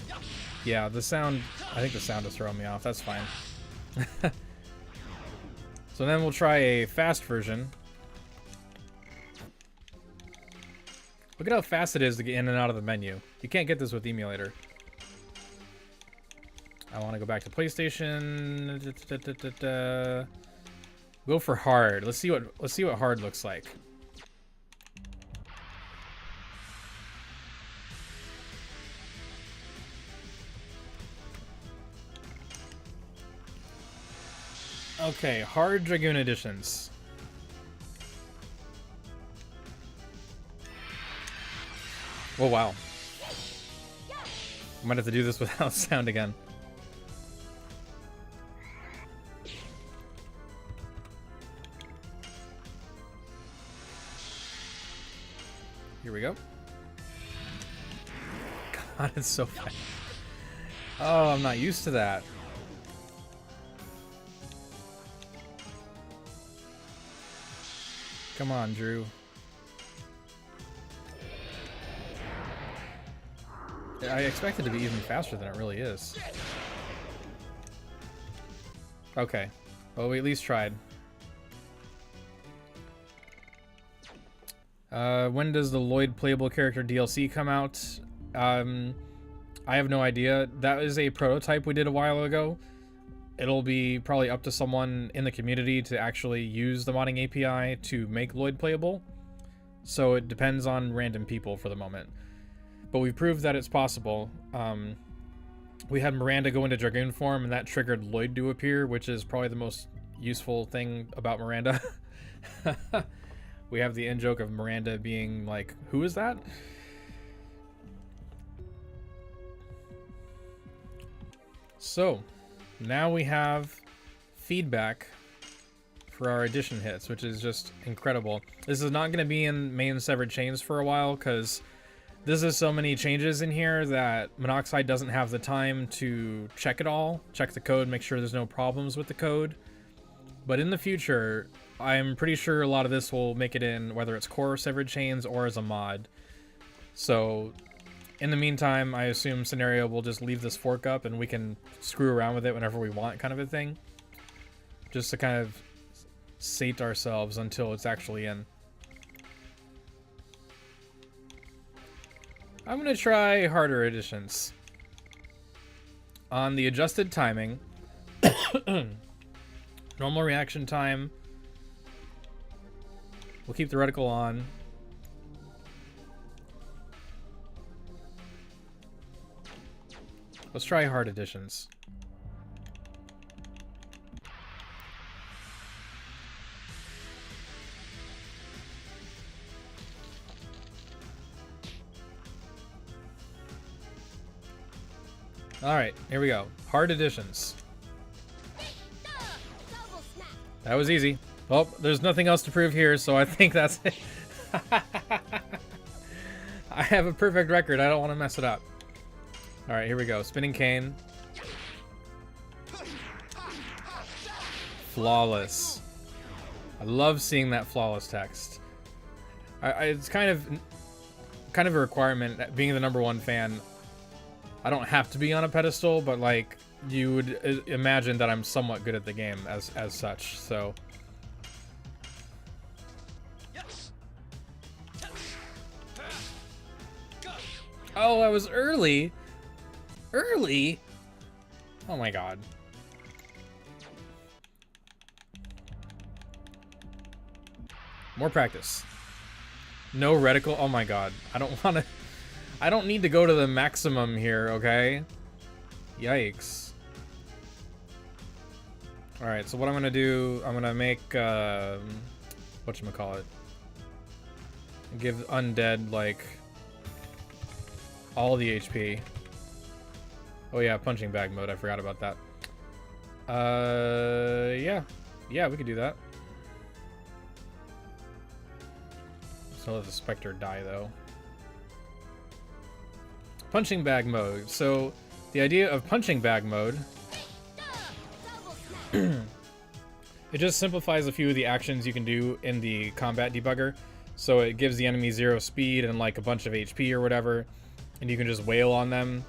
S1: Yeah, the sound, I think the sound is throwing me off. That's fine. So then we'll try a fast version. Look at how fast it is to get in and out of the menu. You can't get this with the emulator. I want to go back to PlayStation. Go for hard. Let's see what hard looks like. Okay, hard Dragoon editions. Oh wow. I might have to do this without sound again. Here we go. God, it's so fast. Oh, I'm not used to that. Come on, Drew. I expect it to be even faster than it really is. Okay. Well, we at least tried. When does the Lloyd playable character DLC come out? I have no idea. That is a prototype we did a while ago. It'll be probably up to someone in the community to actually use the modding API to make Lloyd playable. So it depends on random people for the moment. But we proved that it's possible. We had Miranda go into Dragoon form, and that triggered Lloyd to appear, which is probably the most useful thing about Miranda. We have the in-joke of Miranda being like, who is that? So, now we have feedback for our edition hits, which is just incredible. This is not going to be in main severed chains for a while, because this is so many changes in here that Monoxide doesn't have the time to check it all, check the code, make sure there's no problems with the code. But in the future, I'm pretty sure a lot of this will make it in, whether it's core severed chains or as a mod. So in the meantime, I assume Scenario will just leave this fork up and we can screw around with it whenever we want, kind of a thing. Just to kind of sate ourselves until it's actually in. I'm going to try harder editions. On the adjusted timing, normal reaction time, we'll keep the reticle on. Let's try hard editions. Alright, here we go. Hard editions. That was easy. Well, there's nothing else to prove here, so I think that's it. I have a perfect record. I don't want to mess it up. Alright, here we go. Spinning cane. Flawless. I love seeing that flawless text. It's kind of a requirement, being the #1 fan. I don't have to be on a pedestal, but like you would imagine that I'm somewhat good at the game as such. So oh, I was early. Early? Oh my god. More practice. No reticle. Oh my god. I don't need to go to the maximum here, okay? Yikes. Alright, so what I'm gonna do, I'm gonna make, whatchamacallit? Give Undead, like, all the HP. Oh yeah, punching bag mode, I forgot about that. Yeah. Yeah, we could do that. So let the Spectre die, though. Punching bag mode. So, the idea of punching bag mode... it just simplifies a few of the actions you can do in the combat debugger. So it gives the enemy 0 speed and like a bunch of HP or whatever, and you can just wail on them.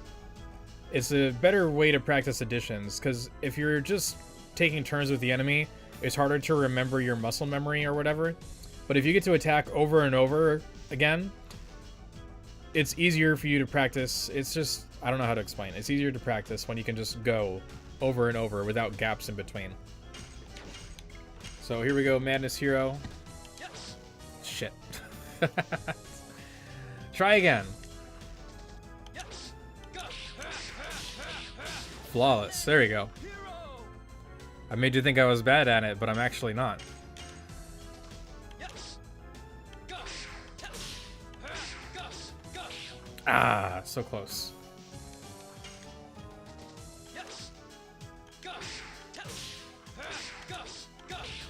S1: It's a better way to practice additions, because if you're just taking turns with the enemy, it's harder to remember your muscle memory or whatever. But if you get to attack over and over again, it's easier for you to practice. It's just, I don't know how to explain. It's easier to practice when you can just go over and over without gaps in between. So here we go, Madness Hero. Shit. Try again. Flawless. There we go. I made you think I was bad at it, but I'm actually not. Ah, so close.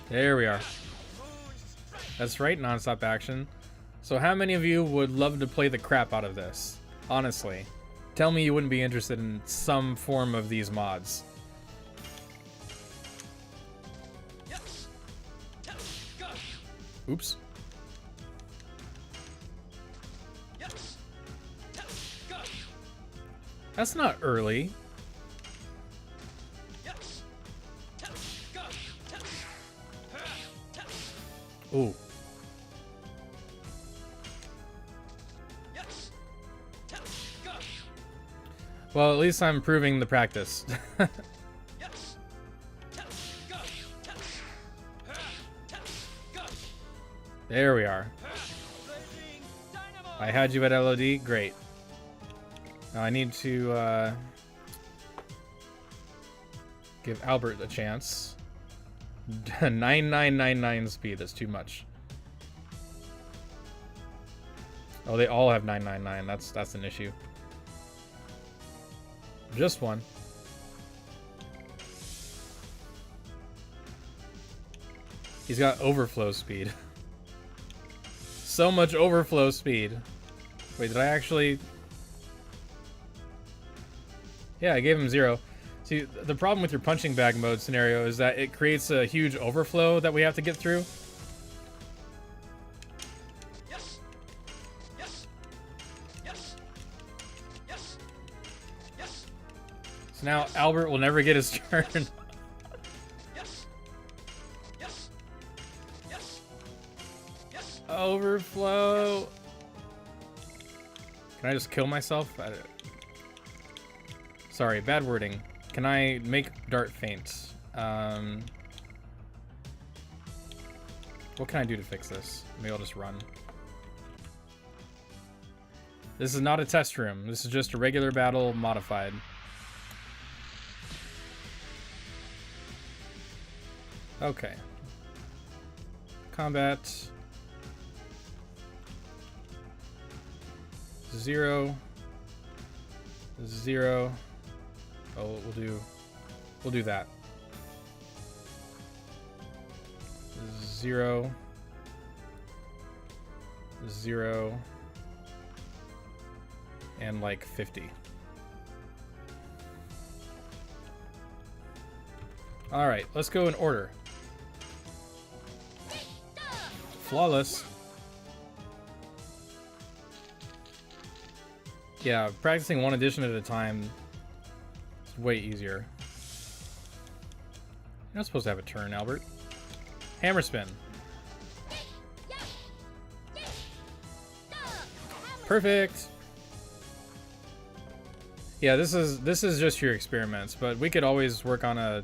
S1: There we are. That's right, non-stop action. So how many of you would love to play the crap out of this? Honestly. Tell me you wouldn't be interested in some form of these mods. Oops. That's not early. Ooh. Well, at least I'm improving the practice. There we are. I had you at LoD. Great. Now I need to give Albert a chance. 9999 speed. That's too much. Oh, they all have 999. That's an issue. Just one. He's got overflow speed. So much overflow speed. Wait, did I actually... Yeah, I gave him 0. See, the problem with your punching bag mode scenario is that it creates a huge overflow that we have to get through.
S4: Yes. Yes. Yes. Yes. Yes.
S1: So now Albert will never get his turn.
S4: Yes. Yes. Yes. Yes.
S1: Overflow. Can I just kill myself? Sorry, bad wording. Can I make Dart faint? What can I do to fix this? Maybe I'll just run. This is not a test room. This is just a regular battle modified. Okay. Combat. 0. 0. Oh, we'll do that. 0. 0. And like 50. All right, let's go in order. Flawless. Yeah, practicing one edition at a time is way easier. You're not supposed to have a turn, Albert. Hammer spin. Perfect. Yeah, this is just your experiments, but we could always work on a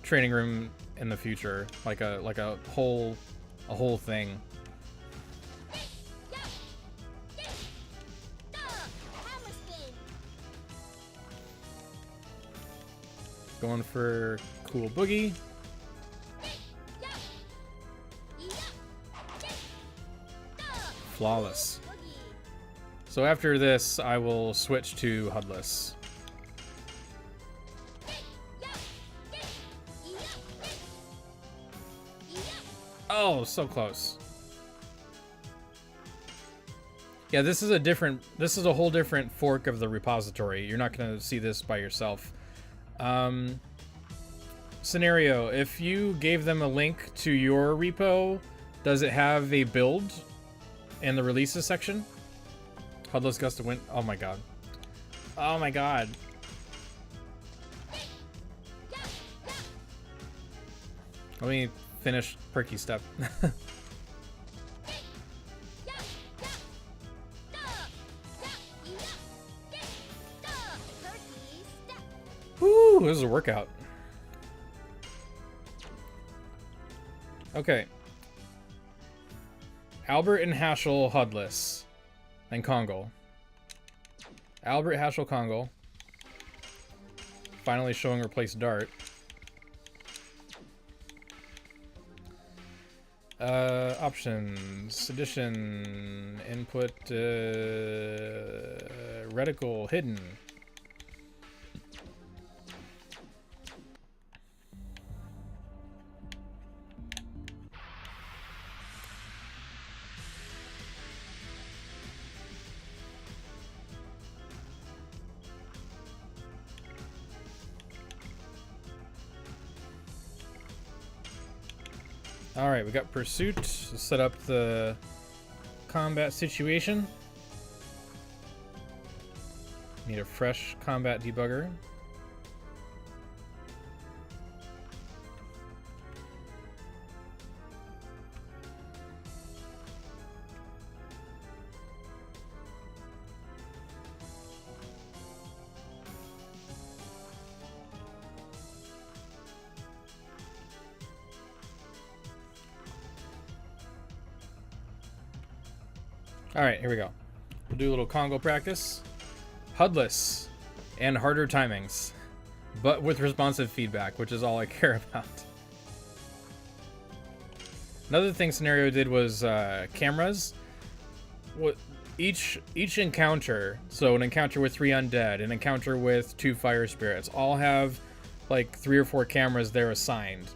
S1: training room in the future, like a whole thing. Going for cool boogie. Flawless. So after this, I will switch to HUDless. Oh, so close. Yeah, this is a whole different fork of the repository. You're not going to see this by yourself. Scenario, if you gave them a link to your repo, does it have a build in the releases section? HUDless Gust of Wind. Oh my god. Oh my god. Let me finish perky step. Woo, this is a workout. Okay. Albert and Haschel HUDless. And Kongo. Albert, Haschel, Kongo. Finally showing replace Dart. Options. Edition. Input. Reticle. Hidden. Alright, we got Pursuit. Let's set up the combat situation. Need a fresh combat debugger. Alright, here we go. We'll do a little Kongo practice. HUDless and harder timings, but with responsive feedback, which is all I care about. Another thing Scenario did was cameras. What each encounter, so an encounter with 3 undead, an encounter with 2 fire spirits, all have like 3 or 4 cameras they're assigned.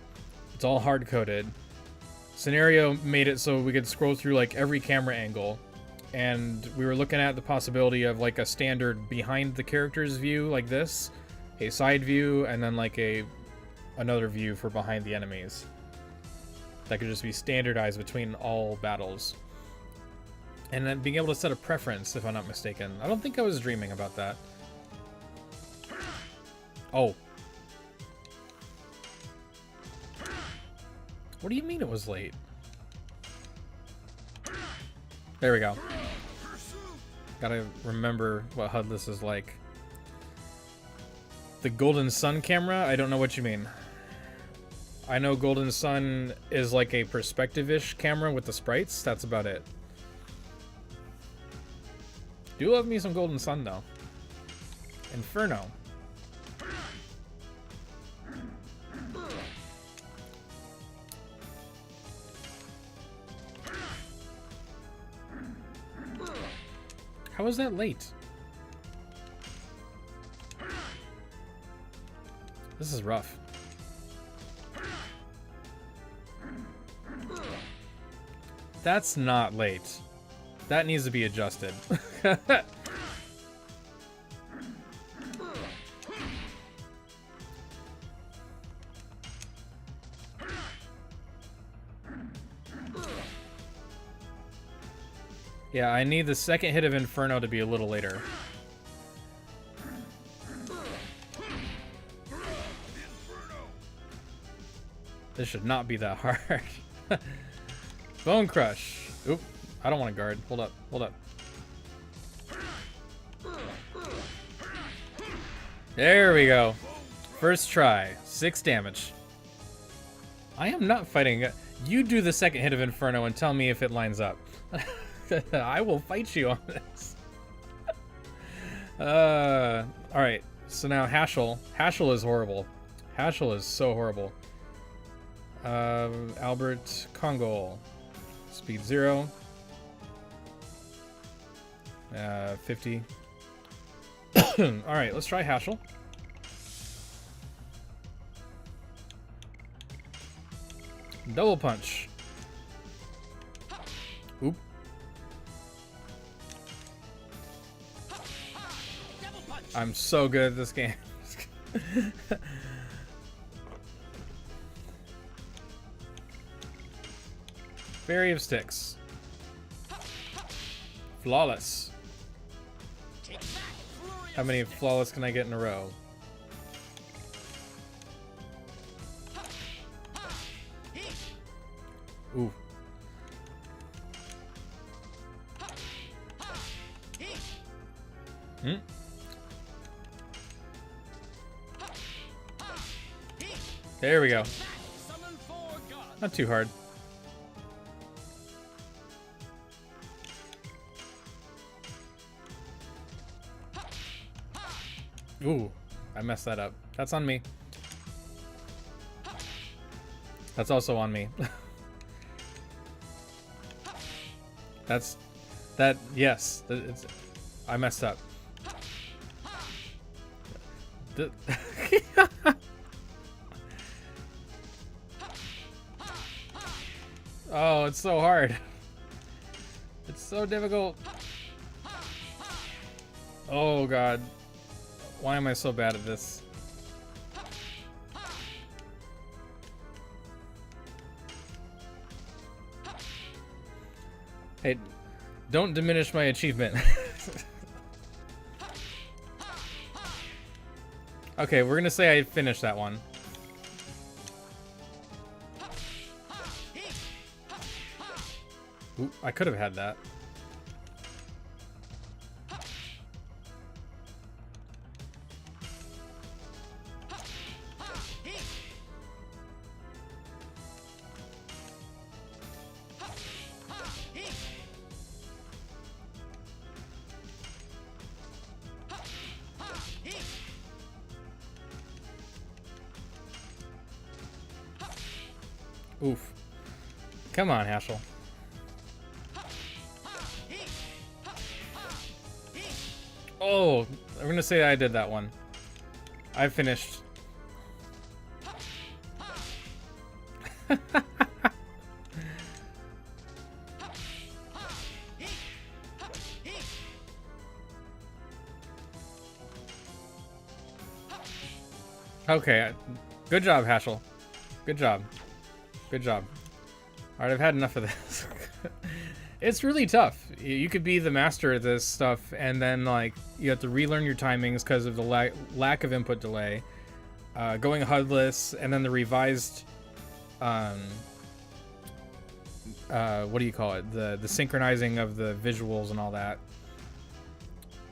S1: It's all hard-coded. Scenario made it so we could scroll through like every camera angle. And we were looking at the possibility of like a standard behind the character's view like this, a side view and then like another view for behind the enemies. That could just be standardized between all battles. And then being able to set a preference, if I'm not mistaken. I don't think I was dreaming about that. Oh. What do you mean it was late? There we go. Gotta remember what HUD is like. The Golden Sun camera? I don't know what you mean. I know Golden Sun is like a perspective-ish camera with the sprites. That's about it. Do love me some Golden Sun, though. Inferno. How was that late? This is rough. That's not late. That needs to be adjusted. Yeah, I need the second hit of Inferno to be a little later. This should not be that hard. Bone Crush. Oop. I don't want to guard. Hold up. Hold up. There we go. First try. 6 damage. I am not fighting. You do the second hit of Inferno and tell me if it lines up. I will fight you on this. Alright. So now Hashel. Hashel is horrible. Hashel is so horrible. Albert Kongol. Speed 0. 50. Alright, let's try Hashel. Double punch. Oop. I'm so good at this game. Fairy of Sticks. Flawless. How many flawless can I get in a row? Ooh. Hmm? There we go. Not too hard. Ooh, I messed that up. That's on me. That's also on me. Yes, I messed up. Oh, it's so hard. It's so difficult. Oh god. Why am I so bad at this? Hey, don't diminish my achievement. Okay, we're gonna say I finished that one. Ooh, I could have had that. Oof. Come on, Hashel. Oh, I'm gonna say I did that one. I finished. Okay, good job, Haschel. Good job. Good job. Alright, I've had enough of this. It's really tough. You could be the master of this stuff, and then, like, you have to relearn your timings because of the lack of input delay. Going HUDless, and then the revised... what do you call it? The synchronizing of the visuals and all that.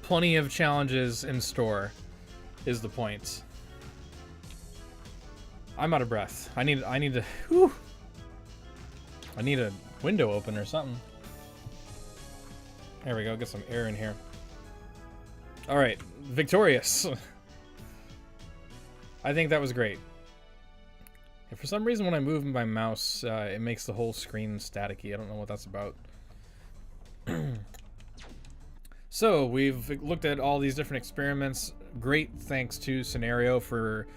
S1: Plenty of challenges in store is the point. I'm out of breath. I need to... Whew. I need a window open or something. There we go, get some air in here. Alright, victorious. I think that was great. And for some reason when I move my mouse, it makes the whole screen staticky. I don't know what that's about. So, we've looked at all these different experiments. Great thanks to Scenario for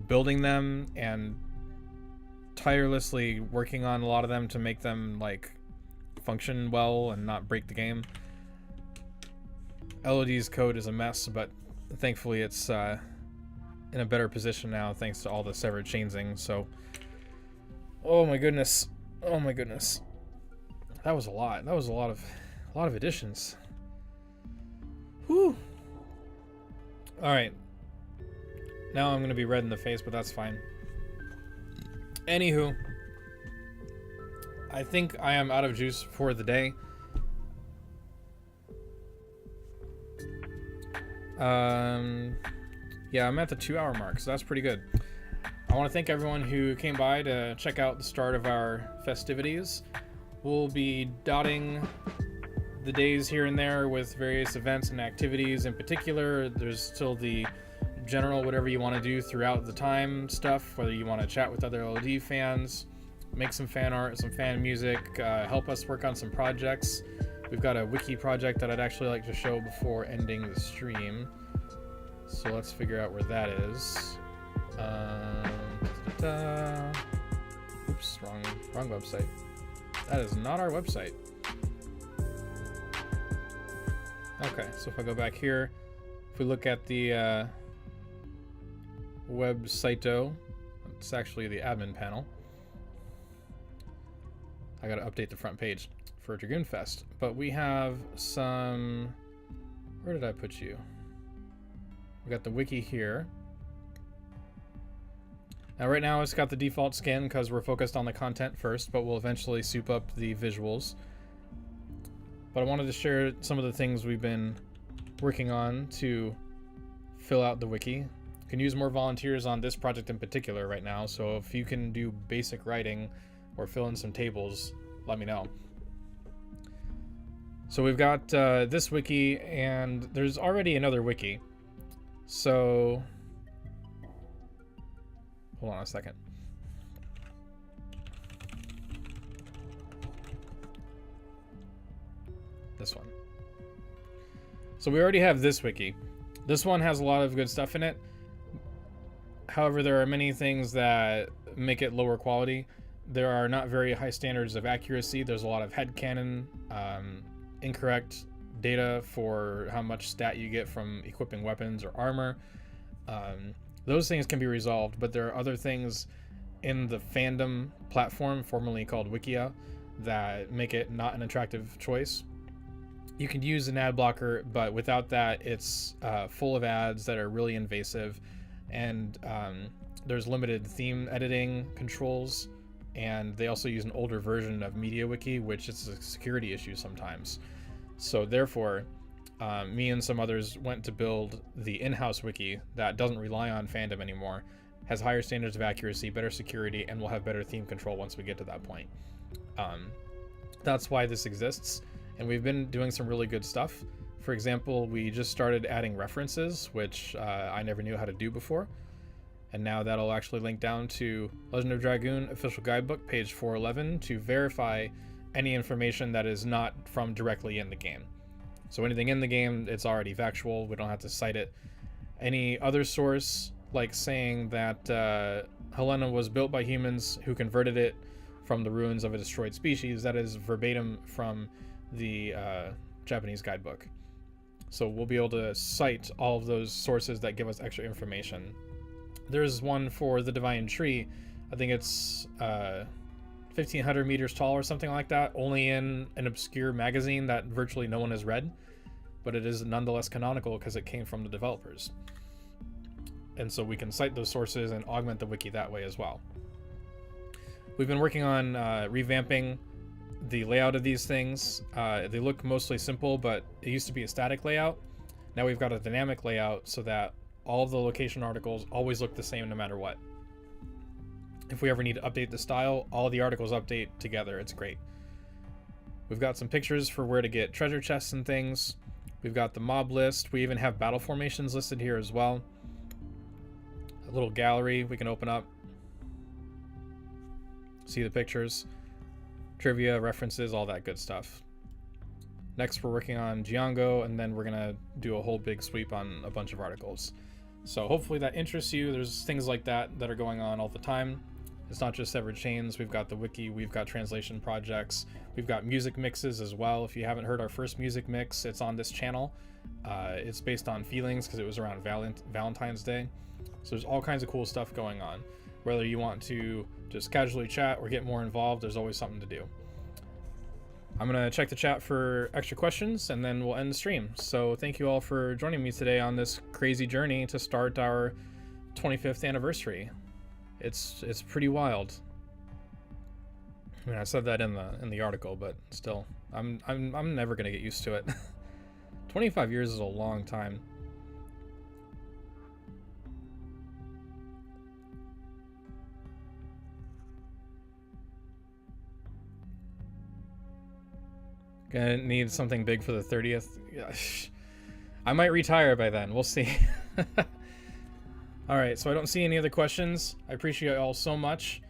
S1: building them and tirelessly working on a lot of them to make them, like, function well and not break the game. LoD's code is a mess, but thankfully it's in a better position now thanks to all the severed chainsing. So, oh my goodness, oh my goodness, that was a lot. That was a lot of additions. Whew. All right, now I'm gonna be red in the face, but that's fine. Anywho, I think I am out of juice for the day. Yeah, I'm at the 2-hour mark, so that's pretty good. I want to thank everyone who came by to check out the start of our festivities. We'll be dotting the days here and there with various events and activities. In particular, there's still the general whatever you want to do throughout the time stuff, whether you want to chat with other LoD fans, make some fan art, some fan music, help us work on some projects. We've got a wiki project that I'd actually like to show before ending the stream. So let's figure out where that is. Oops, wrong website. That is not our website. Okay, so if I go back here, if we look at the website-o, it's actually the admin panel. I gotta update the front page for Dragoon Fest, but we have some... Where did I put you? We got the wiki here. Now right now it's got the default skin because we're focused on the content first, but we'll eventually soup up the visuals. But I wanted to share some of the things we've been working on to fill out the wiki. You can use more volunteers on this project in particular right now, so if you can do basic writing or fill in some tables, let me know. So we've got this wiki, and there's already another wiki. So, hold on a second. This one. So we already have this wiki. This one has a lot of good stuff in it. However, there are many things that make it lower quality. There are not very high standards of accuracy. There's a lot of headcanon, incorrect data for how much stat you get from equipping weapons or armor. Those things can be resolved, but there are other things in the fandom platform, formerly called Wikia, that make it not an attractive choice. You can use an ad blocker, but without that, it's full of ads that are really invasive, and there's limited theme editing controls, and they also use an older version of MediaWiki, which is a security issue sometimes. So therefore, me and some others went to build the in-house wiki that doesn't rely on fandom anymore, has higher standards of accuracy, better security, and will have better theme control once we get to that point. That's why this exists, and we've been doing some really good stuff. For example, we just started adding references, which I never knew how to do before, and now that'll actually link down to Legend of Dragoon official guidebook, page 411, to verify any information that is not from directly in the game. So anything in the game, it's already factual. We don't have to cite it. Any other source, like saying that Helena was built by humans who converted it from the ruins of a destroyed species, that is verbatim from the Japanese guidebook. So we'll be able to cite all of those sources that give us extra information. There's one for the Divine Tree. I think it's 1,500 meters tall or something like that, only in an obscure magazine that virtually no one has read, but it is nonetheless canonical because it came from the developers. And so we can cite those sources and augment the wiki that way as well. We've been working on revamping the layout of these things. They look mostly simple, but it used to be a static layout. Now we've got a dynamic layout so that all of the location articles always look the same no matter what. If we ever need to update the style, all the articles update together. It's great. We've got some pictures for where to get treasure chests and things. We've got the mob list. We even have battle formations listed here as well. A little gallery we can open up. See the pictures, trivia, references, all that good stuff. Next, we're working on Django, and then we're gonna do a whole big sweep on a bunch of articles. So hopefully that interests you. There's things like that are going on all the time. It's not just Severed Chains. We've got the wiki, we've got translation projects, we've got music mixes as well. If you haven't heard our first music mix, it's on this channel. It's based on feelings because it was around Valentine's Day. So there's all kinds of cool stuff going on. Whether you want to just casually chat or get more involved, there's always something to do. I'm going to check the chat for extra questions, and then we'll end the stream. So thank you all for joining me today on this crazy journey to start our 25th anniversary. It's pretty wild. I mean, I said that in the article, but still, I'm never going to get used to it. 25 years is a long time. Gonna need something big for the 30th. I might retire by then. We'll see. All right, so I don't see any other questions. I appreciate you all so much.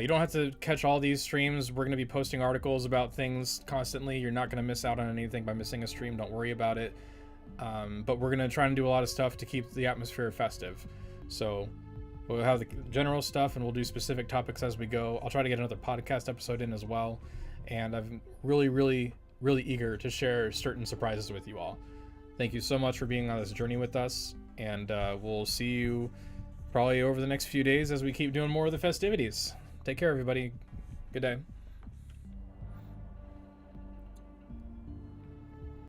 S1: You don't have to catch all these streams. We're going to be posting articles about things constantly. You're not going to miss out on anything by missing a stream. Don't worry about it. But we're going to try and do a lot of stuff to keep the atmosphere festive. So we'll have the general stuff, and we'll do specific topics as we go. I'll try to get another podcast episode in as well. And I'm really eager to share certain surprises with you all. Thank you so much for being on this journey with us, and we'll see you probably over the next few days as we keep doing more of the festivities. Take care, everybody. Good day.